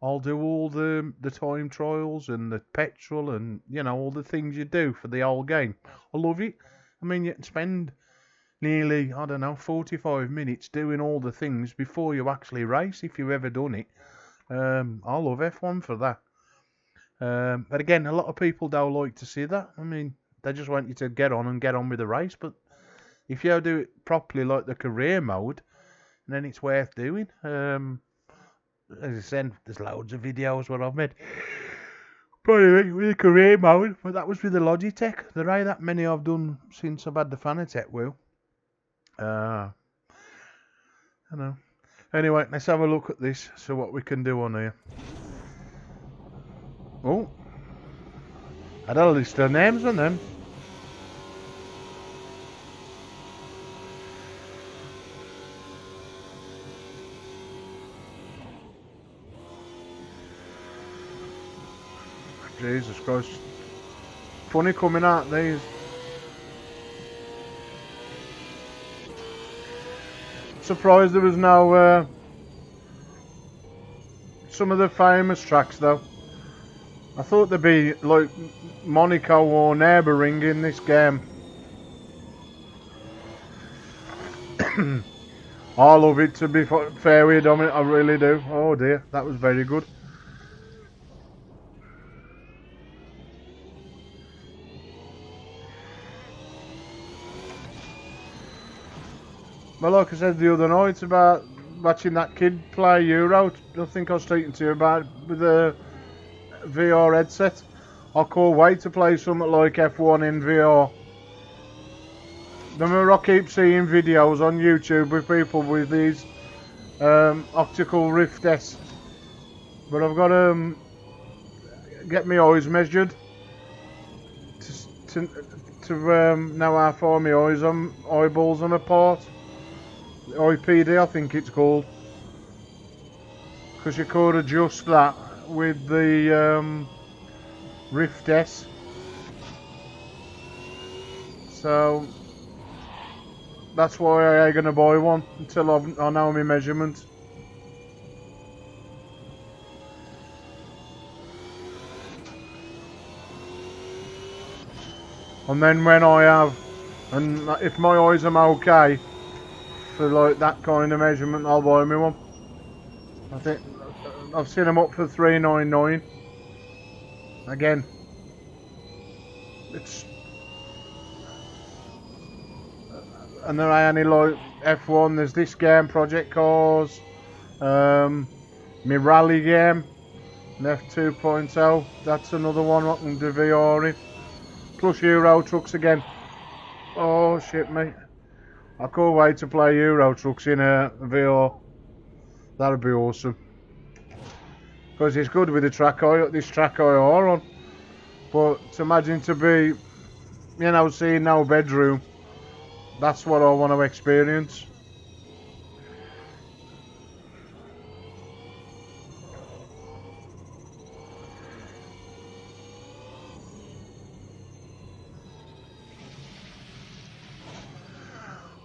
S1: I'll do all the time trials and the petrol and, you know, all the things you do for the whole game. I love it. I mean, you can spend nearly, I don't know, 45 minutes doing all the things before you actually race, if you've ever done it. I love F1 for that. But again, a lot of people don't like to see that. I mean, they just want you to get on with the race. But if you do it properly, like the career mode, then it's worth doing. As I said, there's loads of videos what I've made. Probably with the career mode, but that was with the Logitech. There ain't that many I've done since I've had the Fanatec wheel. I know. Anyway, let's have a look at this, see what we can do on here. Oh, I don't list their names on them. Jesus Christ. Funny coming out these. Surprised there was no some of the famous tracks though. I thought there'd be like Monaco or Nürburgring in this game. I love it, to be fair with you, Dominic, I really do. Oh dear, that was very good. Well, like I said the other night about watching that kid play Euro, I think I was speaking to you about with the VR headset. I can't wait to play something like F1 in VR. Remember, I keep seeing videos on YouTube with people with these optical Rift S, but I've got to get my eyes measured to know how far my eyeballs are apart. IPD, I think it's called, because you could adjust that with the Rift S. So that's why I ain't gonna buy one until I know my measurements. And then when I have, and if my eyes are okay for like that kind of measurement, I'll buy me one. I think I've seen them up for $399. Again, it's, and there are only like F1. There's this game, Project Cars, my rally game, F 2.0. That's another one I can do VR in. Plus Euro Trucks again. Oh shit, mate! I can't wait to play Euro Trucks in VR. That'd be awesome. Because it's good with the this track I are on. But to imagine to be, you know, seeing no bedroom, that's what I want to experience.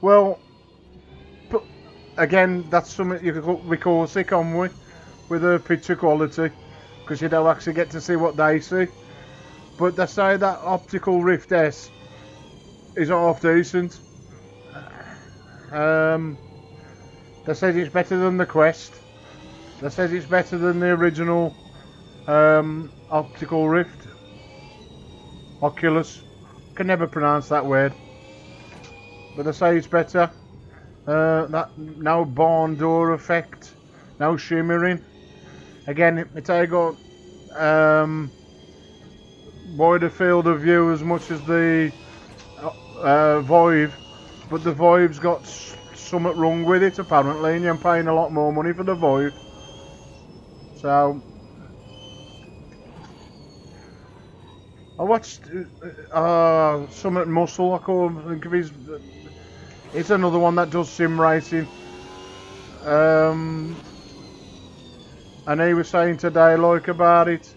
S1: Well, but again, that's something we call sick on with the picture quality, because you don't actually get to see what they see. But they say that optical Rift S is half decent. They said it's better than the Quest. They said it's better than the original optical Rift. Oculus. Can never pronounce that word. But they say it's better. That no barn door effect, no shimmering. Again, it's got wider field of view as much as the Vive, but the Vive's got something wrong with it apparently, and you're paying a lot more money for the Vive. So I watched Summit Muscle. I think of his. It's another one that does sim racing. And he was saying today, like, about it.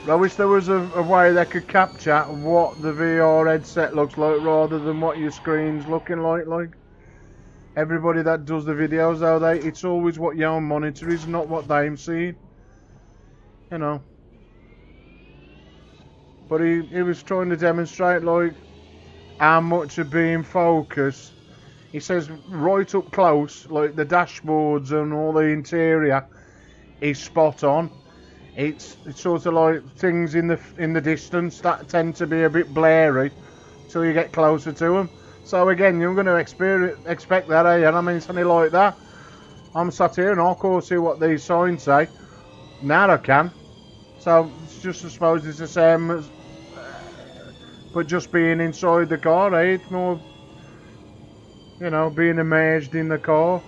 S1: I wish there was a way they could capture what the VR headset looks like rather than what your screen's looking like. Everybody that does the videos, though, it's always what your monitor is, not what they're seeing. You know. But he was trying to demonstrate, like, how much of being focused He says right up close, like the dashboards and all the interior is spot on. It's sort of like things in the distance that tend to be a bit blurry till you get closer to them. So again, you're going to expect that, eh? And I mean, something like that. I'm sat here and I can't see what these signs say. Now I can. So it's just, I suppose it's the same as, but just being inside the car, eh? It's more, you know, being immersed in the car.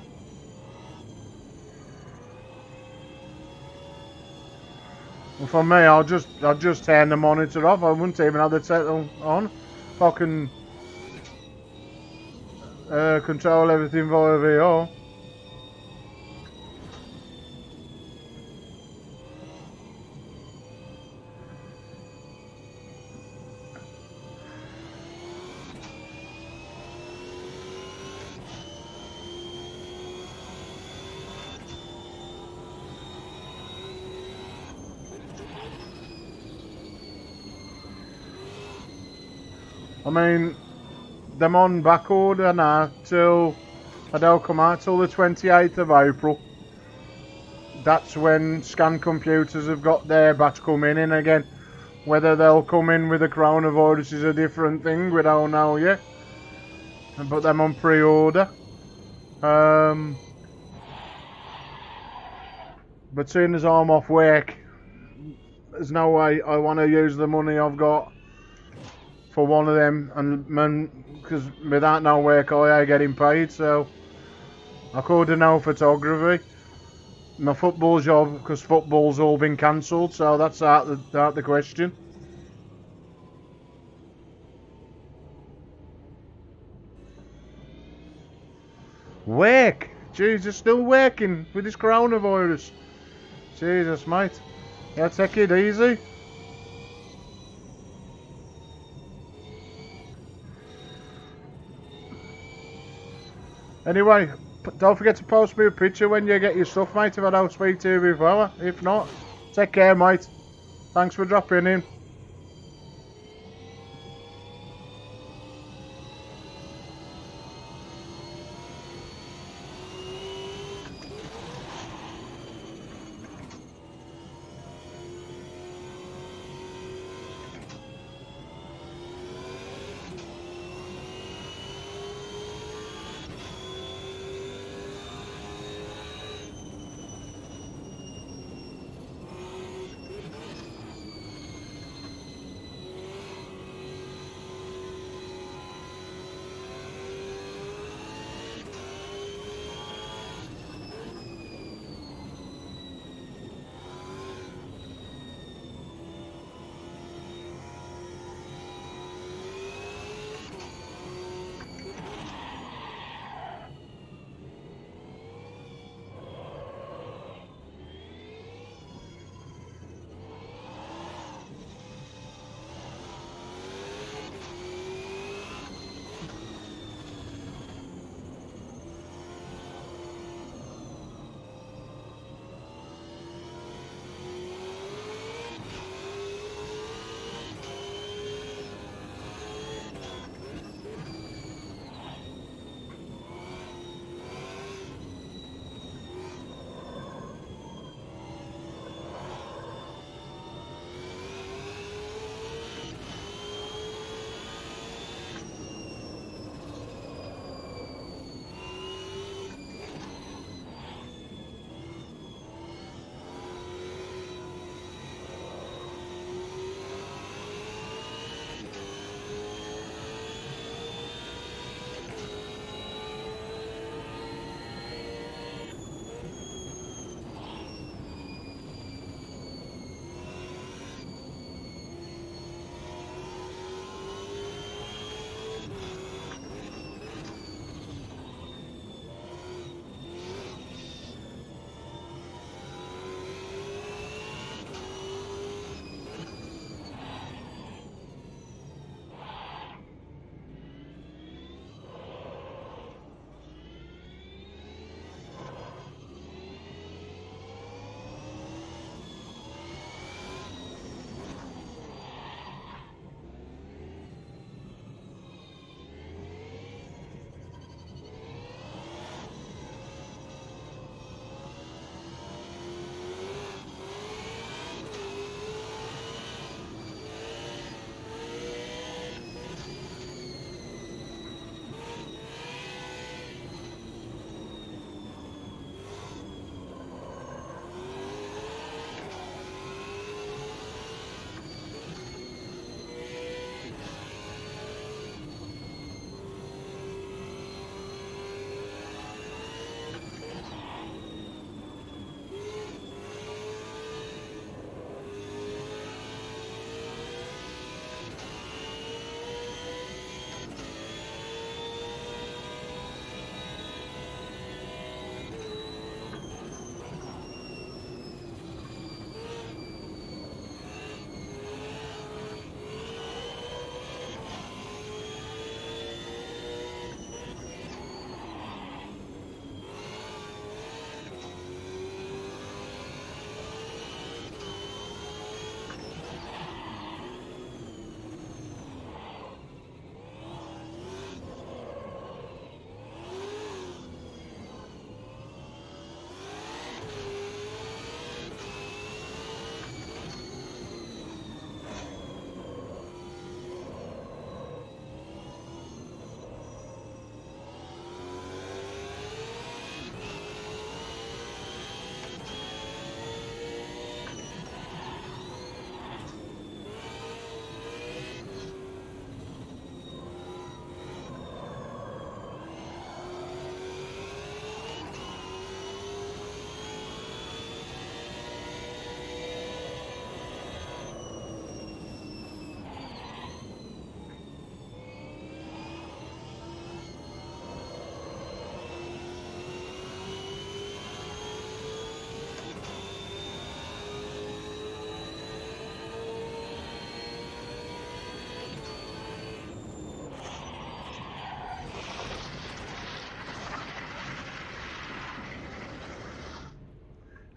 S1: Well, for me, I'll just turn the monitor off. I wouldn't even have the settle on. If I can control everything via VR. I mean, them on back order now till they'll come out till the 28th of April. That's when scan computers have got their batch coming in again. Whether they'll come in with the coronavirus is a different thing, we don't know yet. But them on pre-order. But soon as I'm off work, there's no way I want to use the money I've got for one of them, and because without no work I ain't getting paid, so I could do no photography. My football job, because football's all been cancelled, so that's out the question. Work! Jesus, still working with this coronavirus. Jesus, mate. Yeah, take it easy. Anyway, don't forget to post me a picture when you get your stuff, mate, if I don't speak to you before. If not, take care, mate. Thanks for dropping in.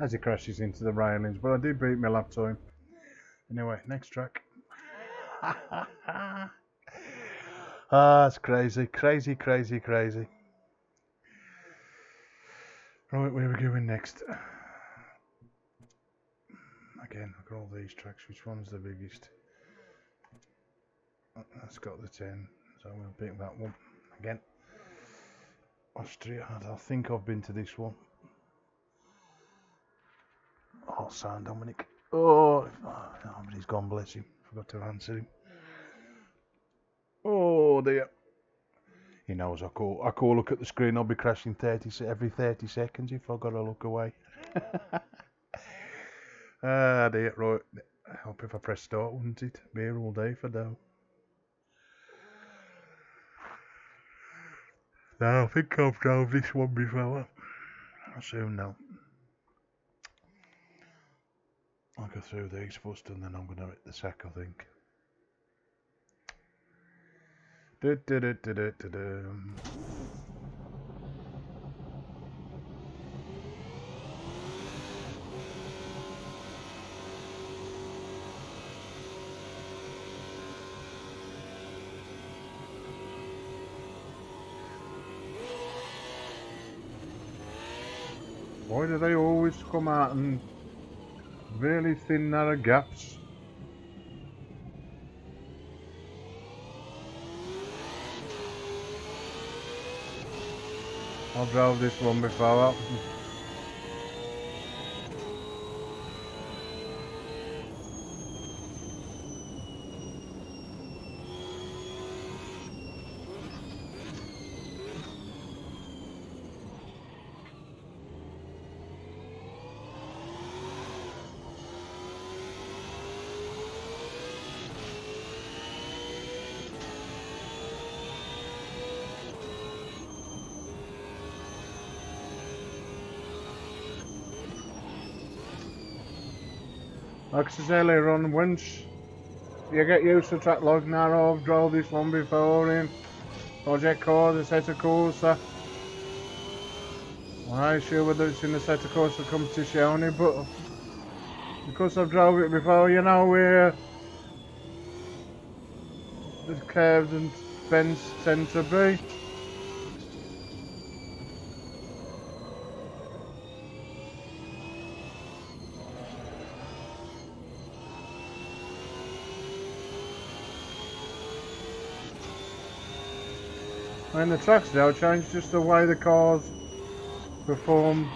S1: as he crashes into the railings. But I did beat my lap time. Anyway, next track. Ah, it's crazy, crazy, crazy, crazy. Right, where are we going next? Again, look at all these tracks. Which one's the biggest? That's got the 10, so we'll pick that one. Again, Austria. I think I've been to this one. Oh, San Dominic. Oh, but he's gone, bless him. Forgot to answer him. Oh dear. He knows I call look at the screen. I'll be crashing every 30 seconds if I've got to look away. Ah dear, right. I hope if I press start, wouldn't it? Be here all day for now. No, I think I've drove this one before. I soon know. I'll go through these first and then I'm going to hit the sack, I think. Why do they always come out and really thin narrow gaps? I drove this one before. Like I said earlier on, once you get used to track like narrow, I've drove this one before in Project Car, the Assetto Corsa. I'm not sure whether it's in the Assetto Corsa competition, but because I've drove it before, you know where the curves and bends tend to be. And the tracks now change just the way the cars perform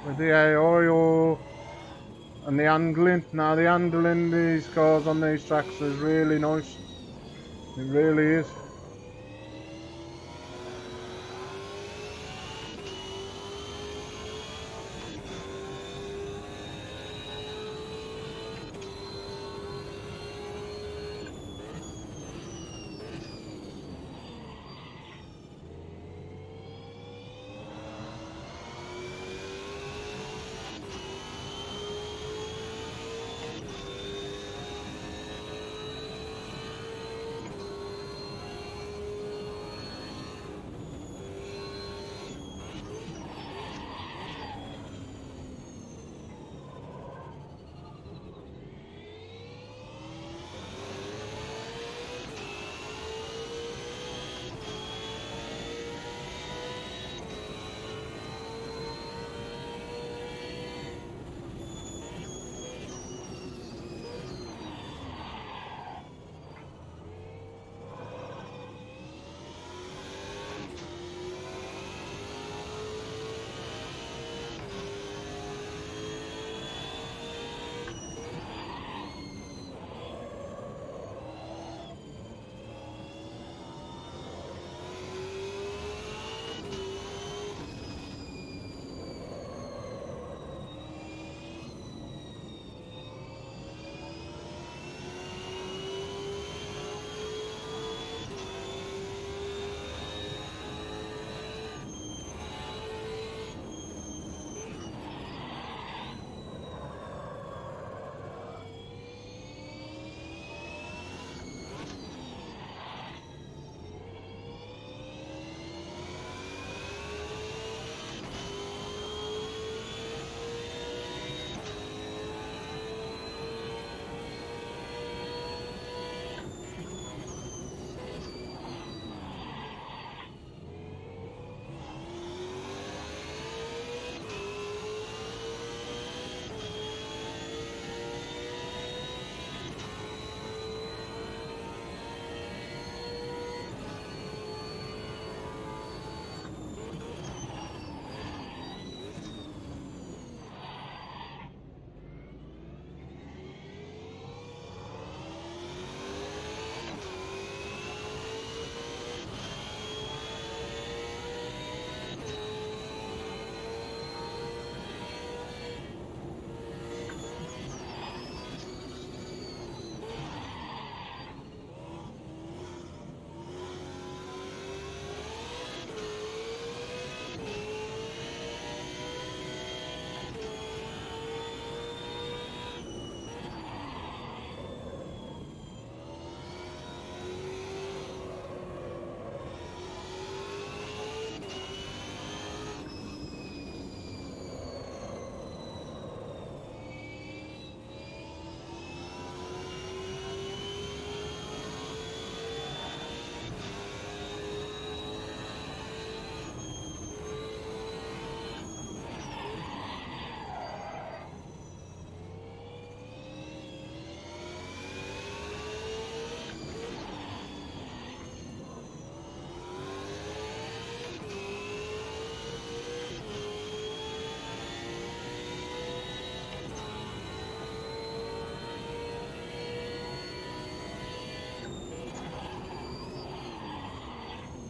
S1: with the AI and the handling. Now the handling these cars on these tracks is really nice. It really is.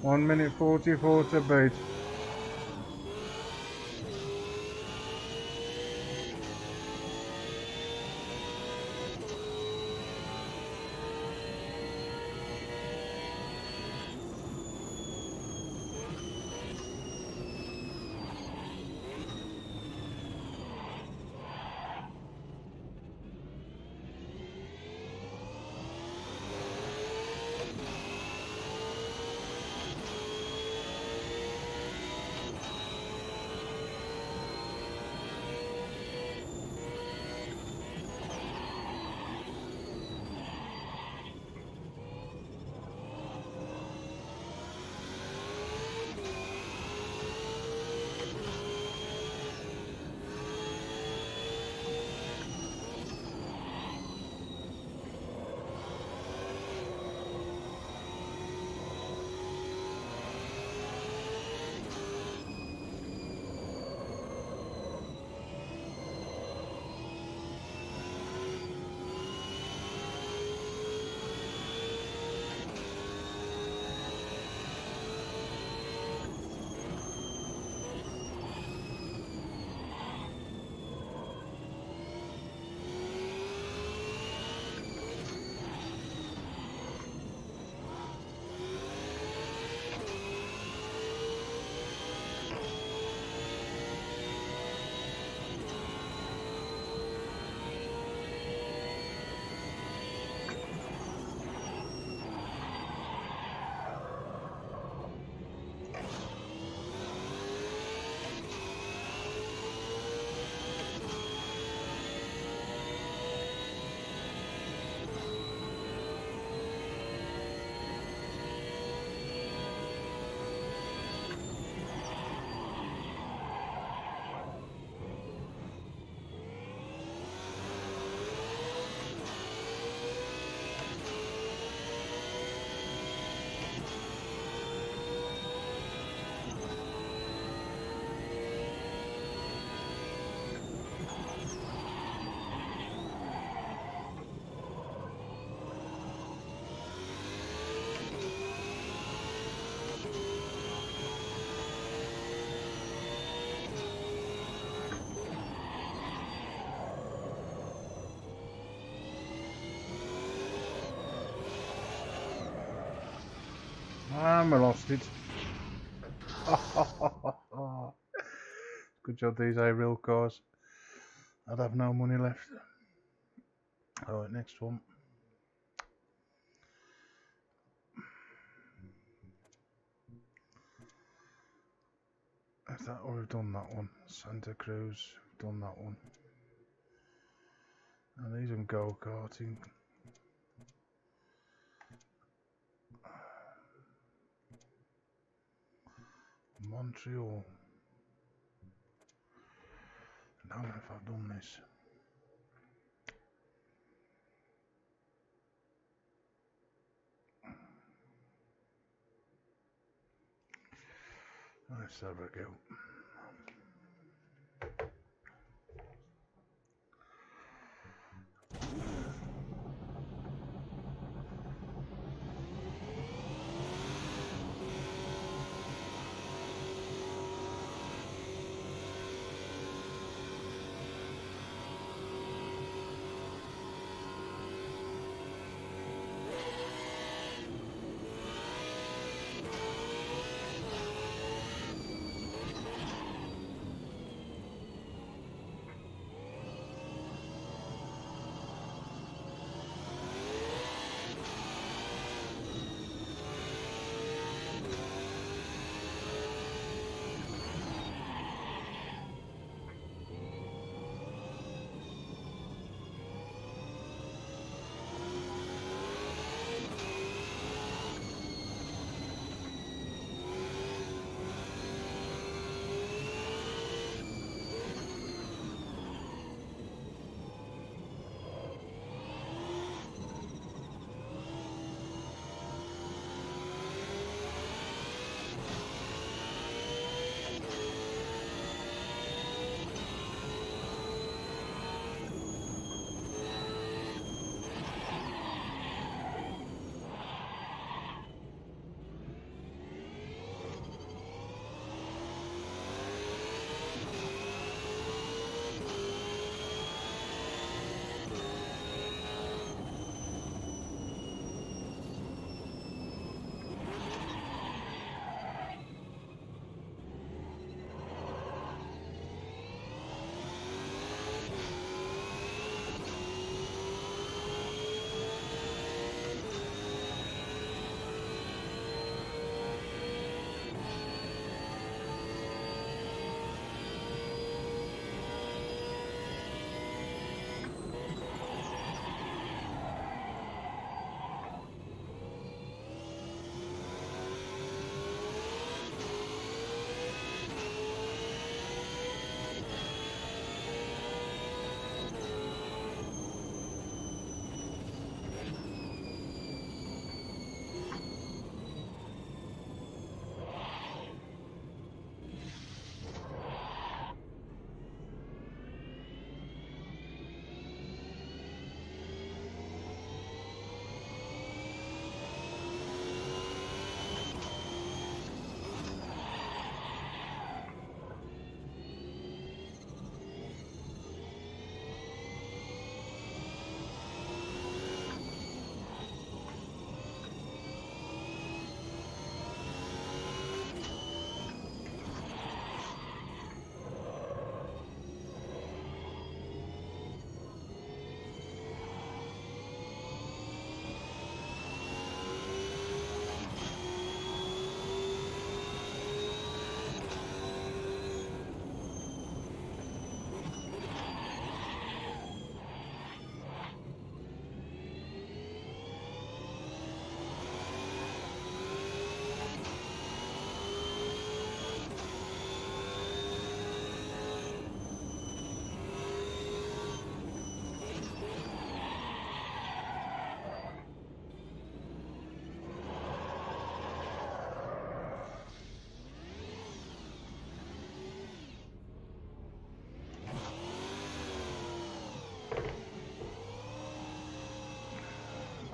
S1: 1 minute 44 to beat. And we lost it. Good job these are real cars. I'd have no money left. Alright, next one. Is that, or we've done that one? Santa Cruz, we've done that one. And these are go-karting. Montreal. I don't know if I've done this. Let's have a go.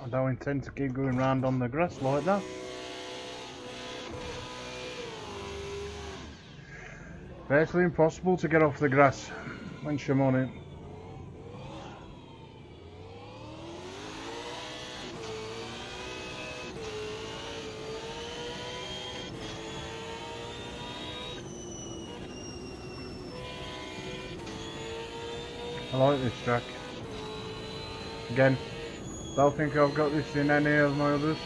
S1: I don't intend to keep going round on the grass like that. Virtually impossible to get off the grass once you're on it. I like this track. Again, don't think I've got this in any of my others.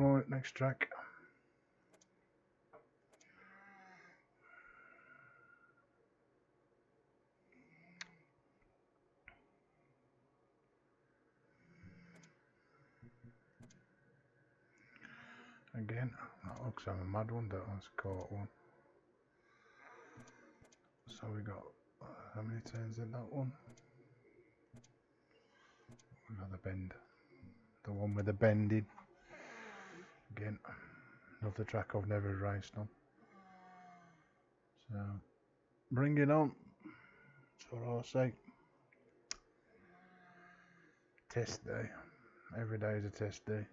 S1: Right, next track. Again, that looks like a mad one, that one's caught one. So we got, how many turns in that one? We got the bend. The one with the bending. Again, another track I've never raced on. So, bring it on. That's what I'll say. Test day. Every day is a test day.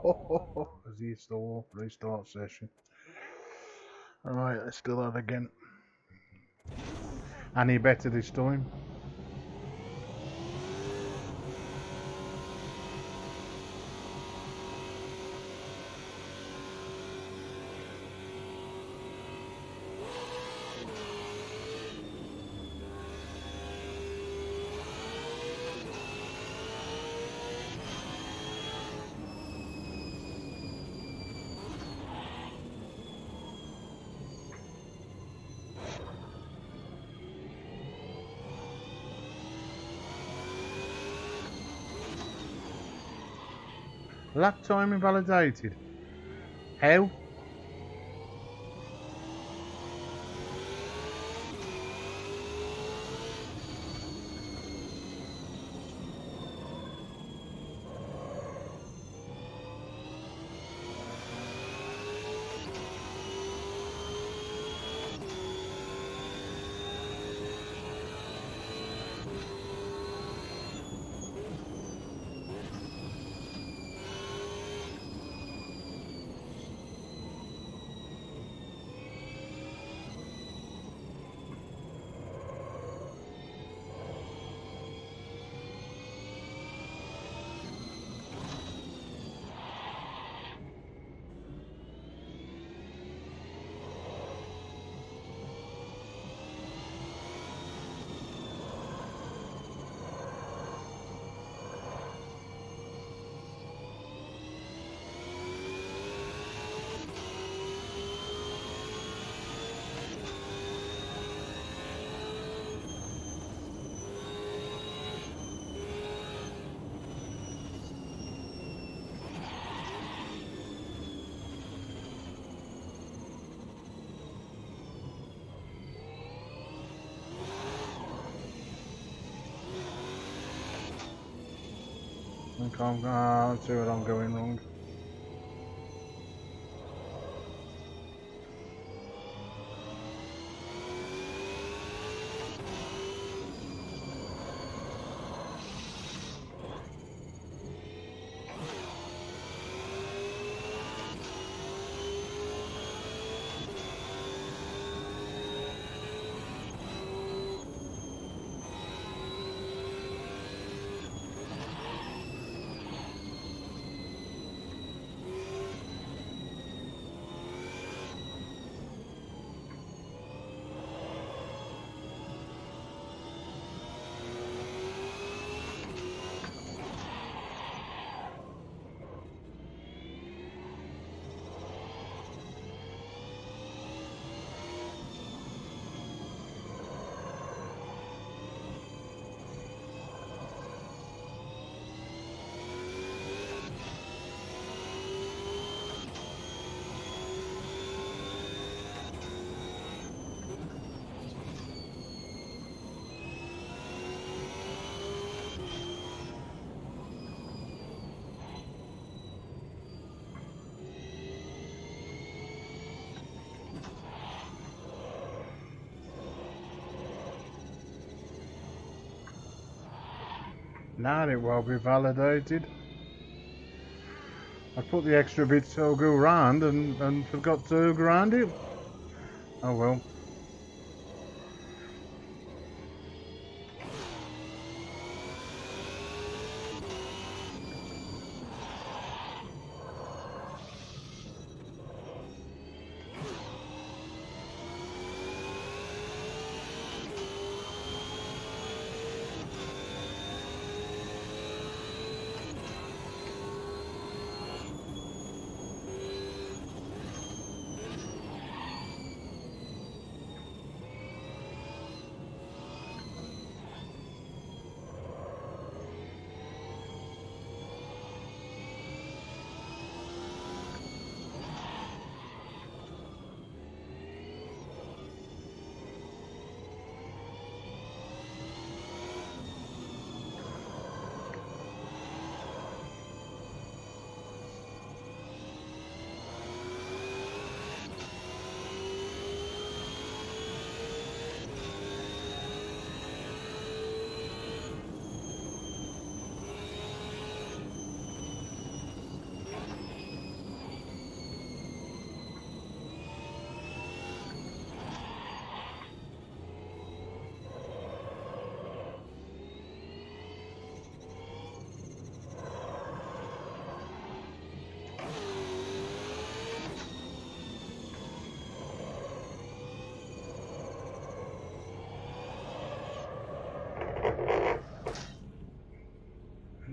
S1: As the install restart session. Alright, let's do that again. Any better this time? Lap time invalidated. How? I can't see what I'm going wrong. Now it will be validated. I put the extra bit so go round and forgot to grind it. Oh well.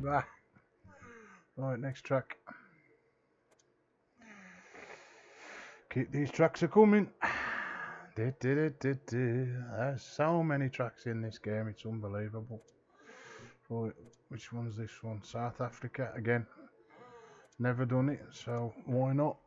S1: Ah. Right, next track. Keep these tracks a coming. There's so many tracks in this game, it's unbelievable. Right, which one's this one? South Africa again. Never done it, so why not?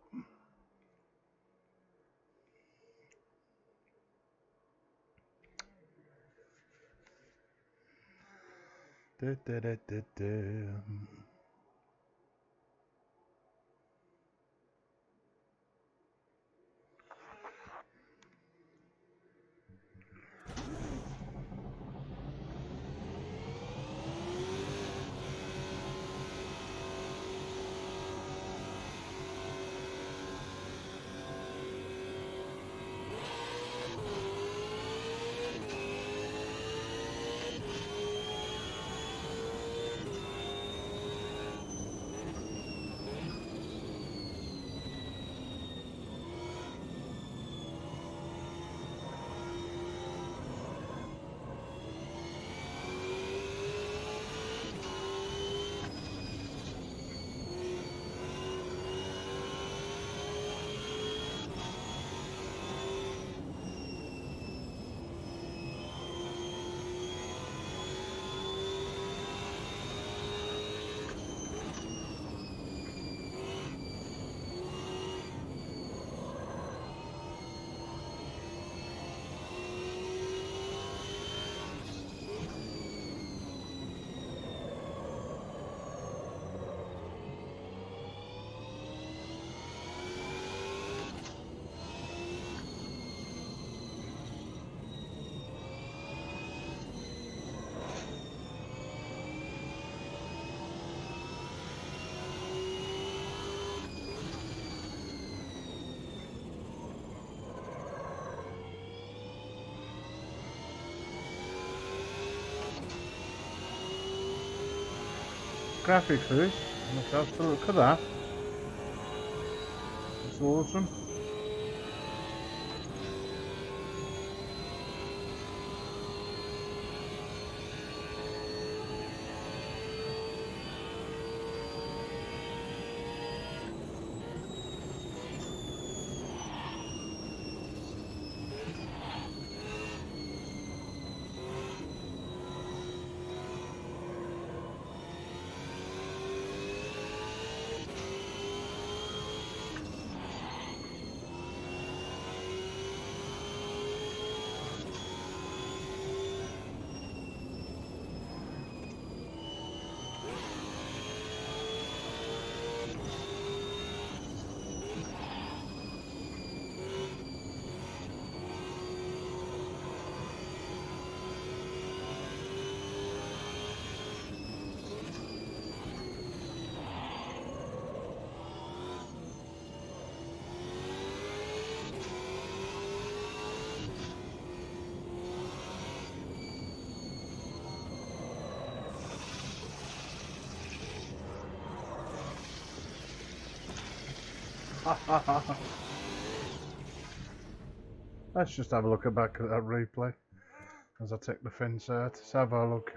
S1: Graphics for this. Let's have a look at that. It's awesome. Let's just have a look back at that replay as I take the fence out. Let's have a look.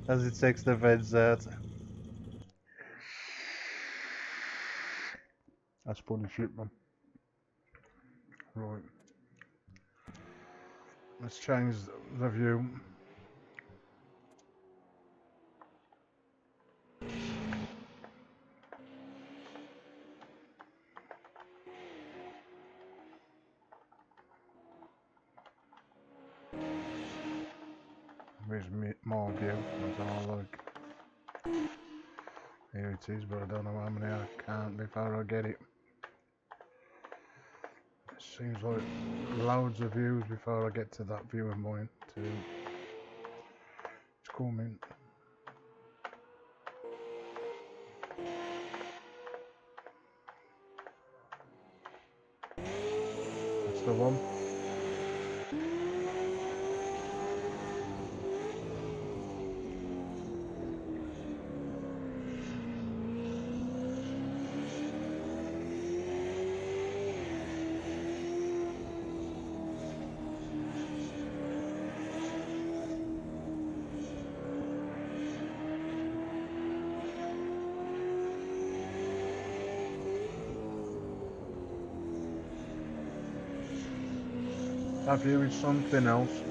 S1: As it takes the fence out. That's funny shit, man. Right. Let's change the view. Where's more view? That's all I like. Here it is, but I don't know how many I can't before I get it. It seems like loads of views before I get to that view of mine. It's coming. That's the one. That view is something else.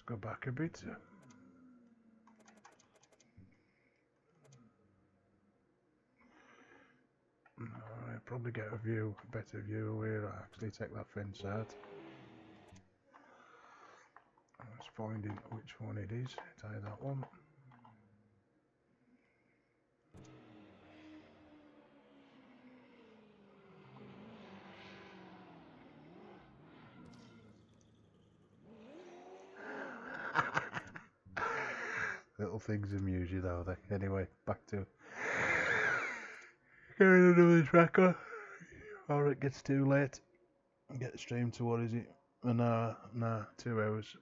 S1: Go back a bit. I'll probably get a better view where I actually take that fence out. I was finding which one it is. Tell you that one. Little things amuse you though. Anyway, back to getting another tracker before it gets too late. Get the stream to, what is it? An hour, nah, 2 hours.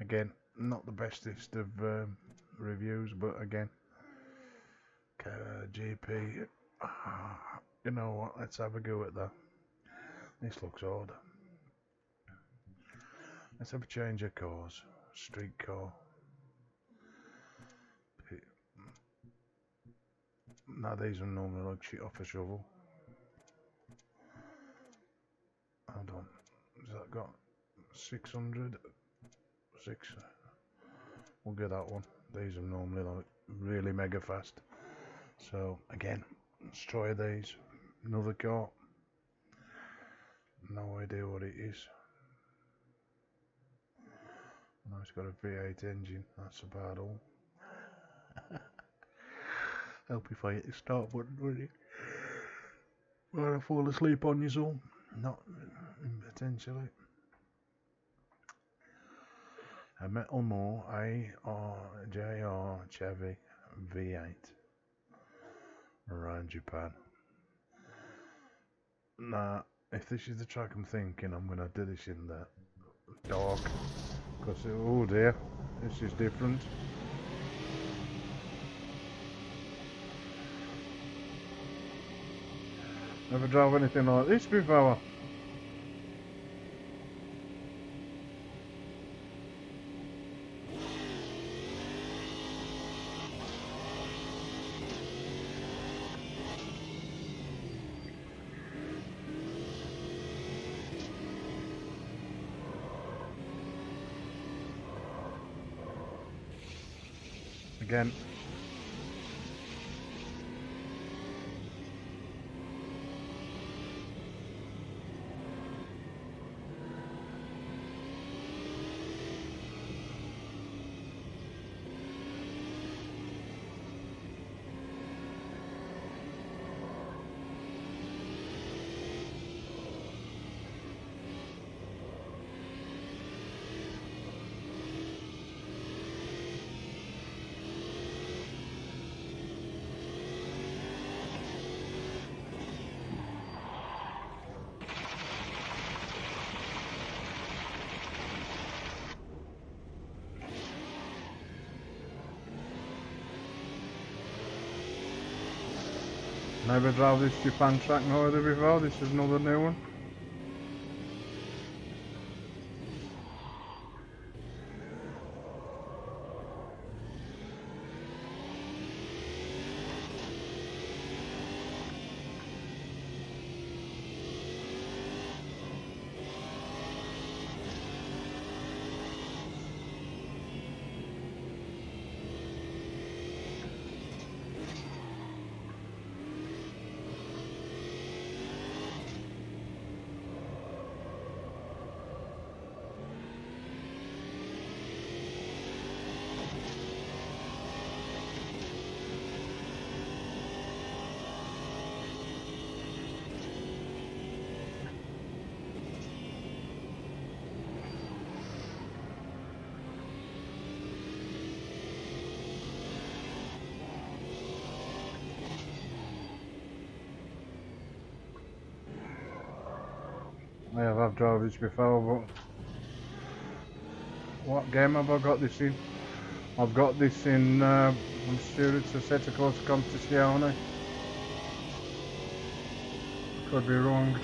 S1: Again, not the bestest of reviews, but again, GP. You know what? Let's have a go at that. This looks odd. Let's have a change of cars. Street car. Now these are normally like shit off a shovel. Hold on. Has that got 600? 6. We'll get that one. These are normally like really mega fast. So again, let's try these. Another car. No idea what it is. No, it's got a V8 engine. That's about all. Help if I hit the start button, would it? Will I fall asleep on you all? Not potentially. A Metal More ARJR Chevy V8 around Japan. Nah, if this is the track I'm thinking, I'm gonna do this in the dark. Because, oh dear, this is different. Never drove anything like this before. Again. Never drove this Japan track neither before, this is another new one. I've drove this before, but what game have I got this in? I've got this in, I'm sure it's a set of course competizione. Could be wrong.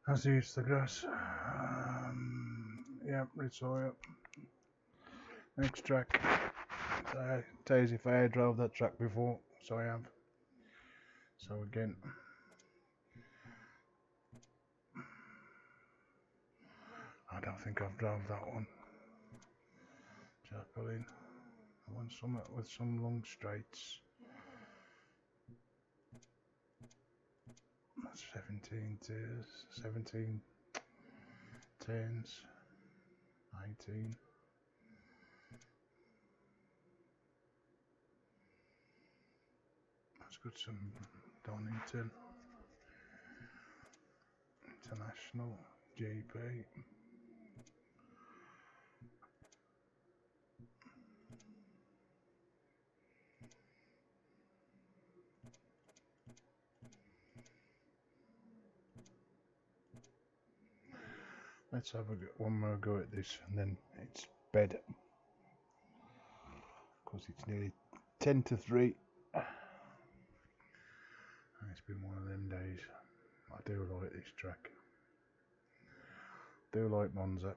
S1: As is the grass. Yeah, it's all up. Next track. Tells if I drove that track before, so I have. So again, I don't think I've drove that one. Jacqueline. I want some with some long straights. That's 17 tiers, 17 tens, 18. That's got some Donington, International, GP. Let's have one more go at this and then it's bed. Because it's nearly 10 to 3. It's been one of them days. I do like this track. Do like Monza.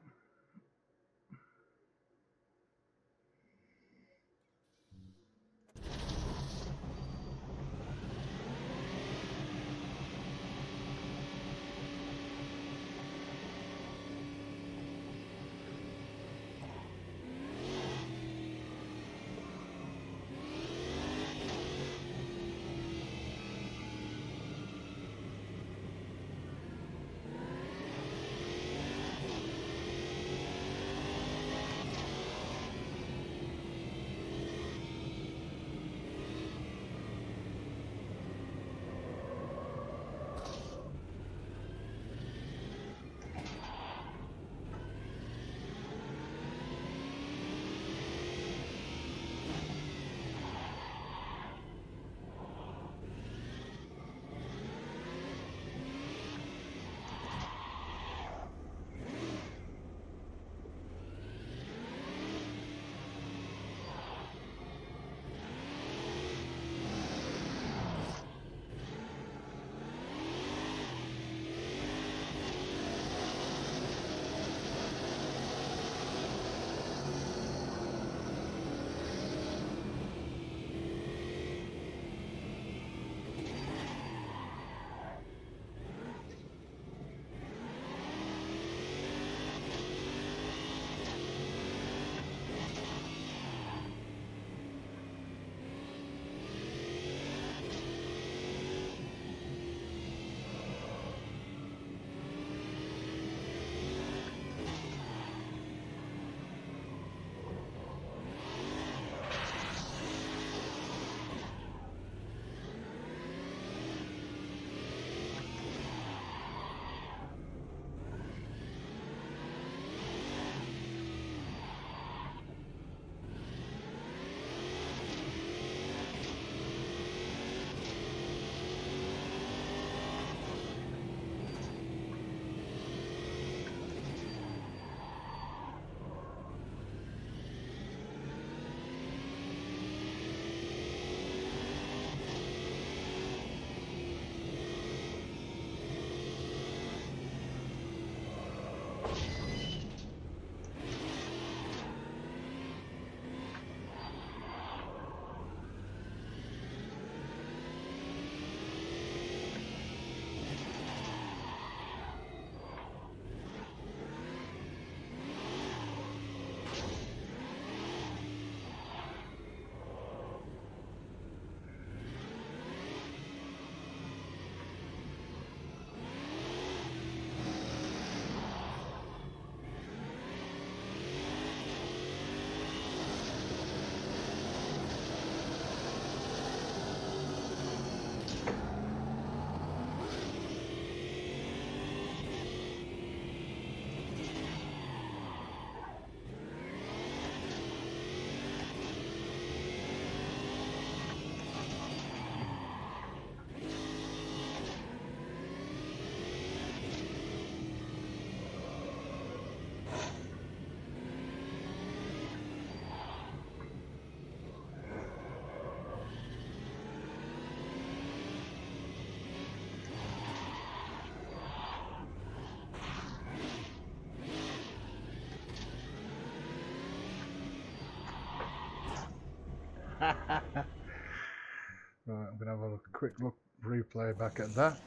S1: Right, I'm going to have a quick look, replay back at that.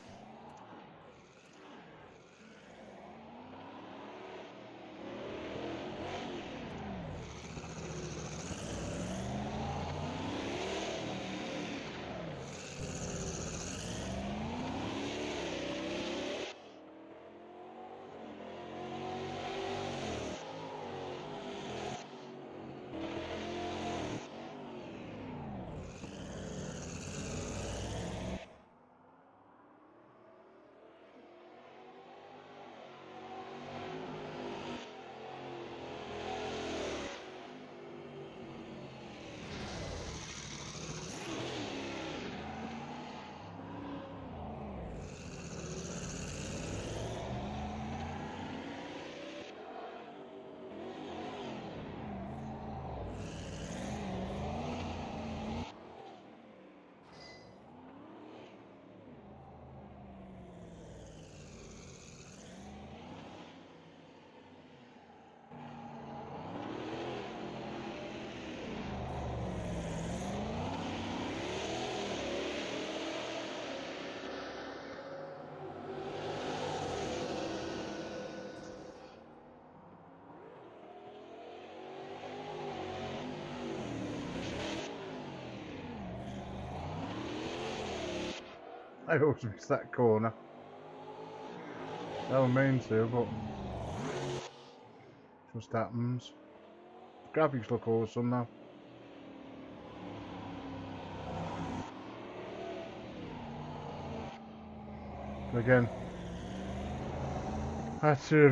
S1: I always miss that corner. Don't mean to, but just happens. Graphics look awesome now. Again, that's your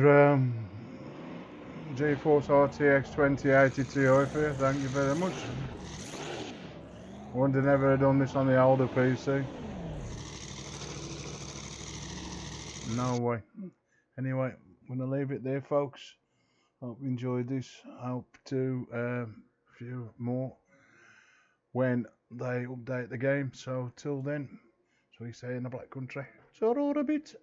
S1: GeForce RTX 2080 Ti for you. Thank you very much. Wonder never had done this on the older PC. No way. Anyway, I'm gonna leave it there, folks. Hope you enjoyed this. Hope to a few more when they update the game. So till then, so we say in the Black Country, so a bit.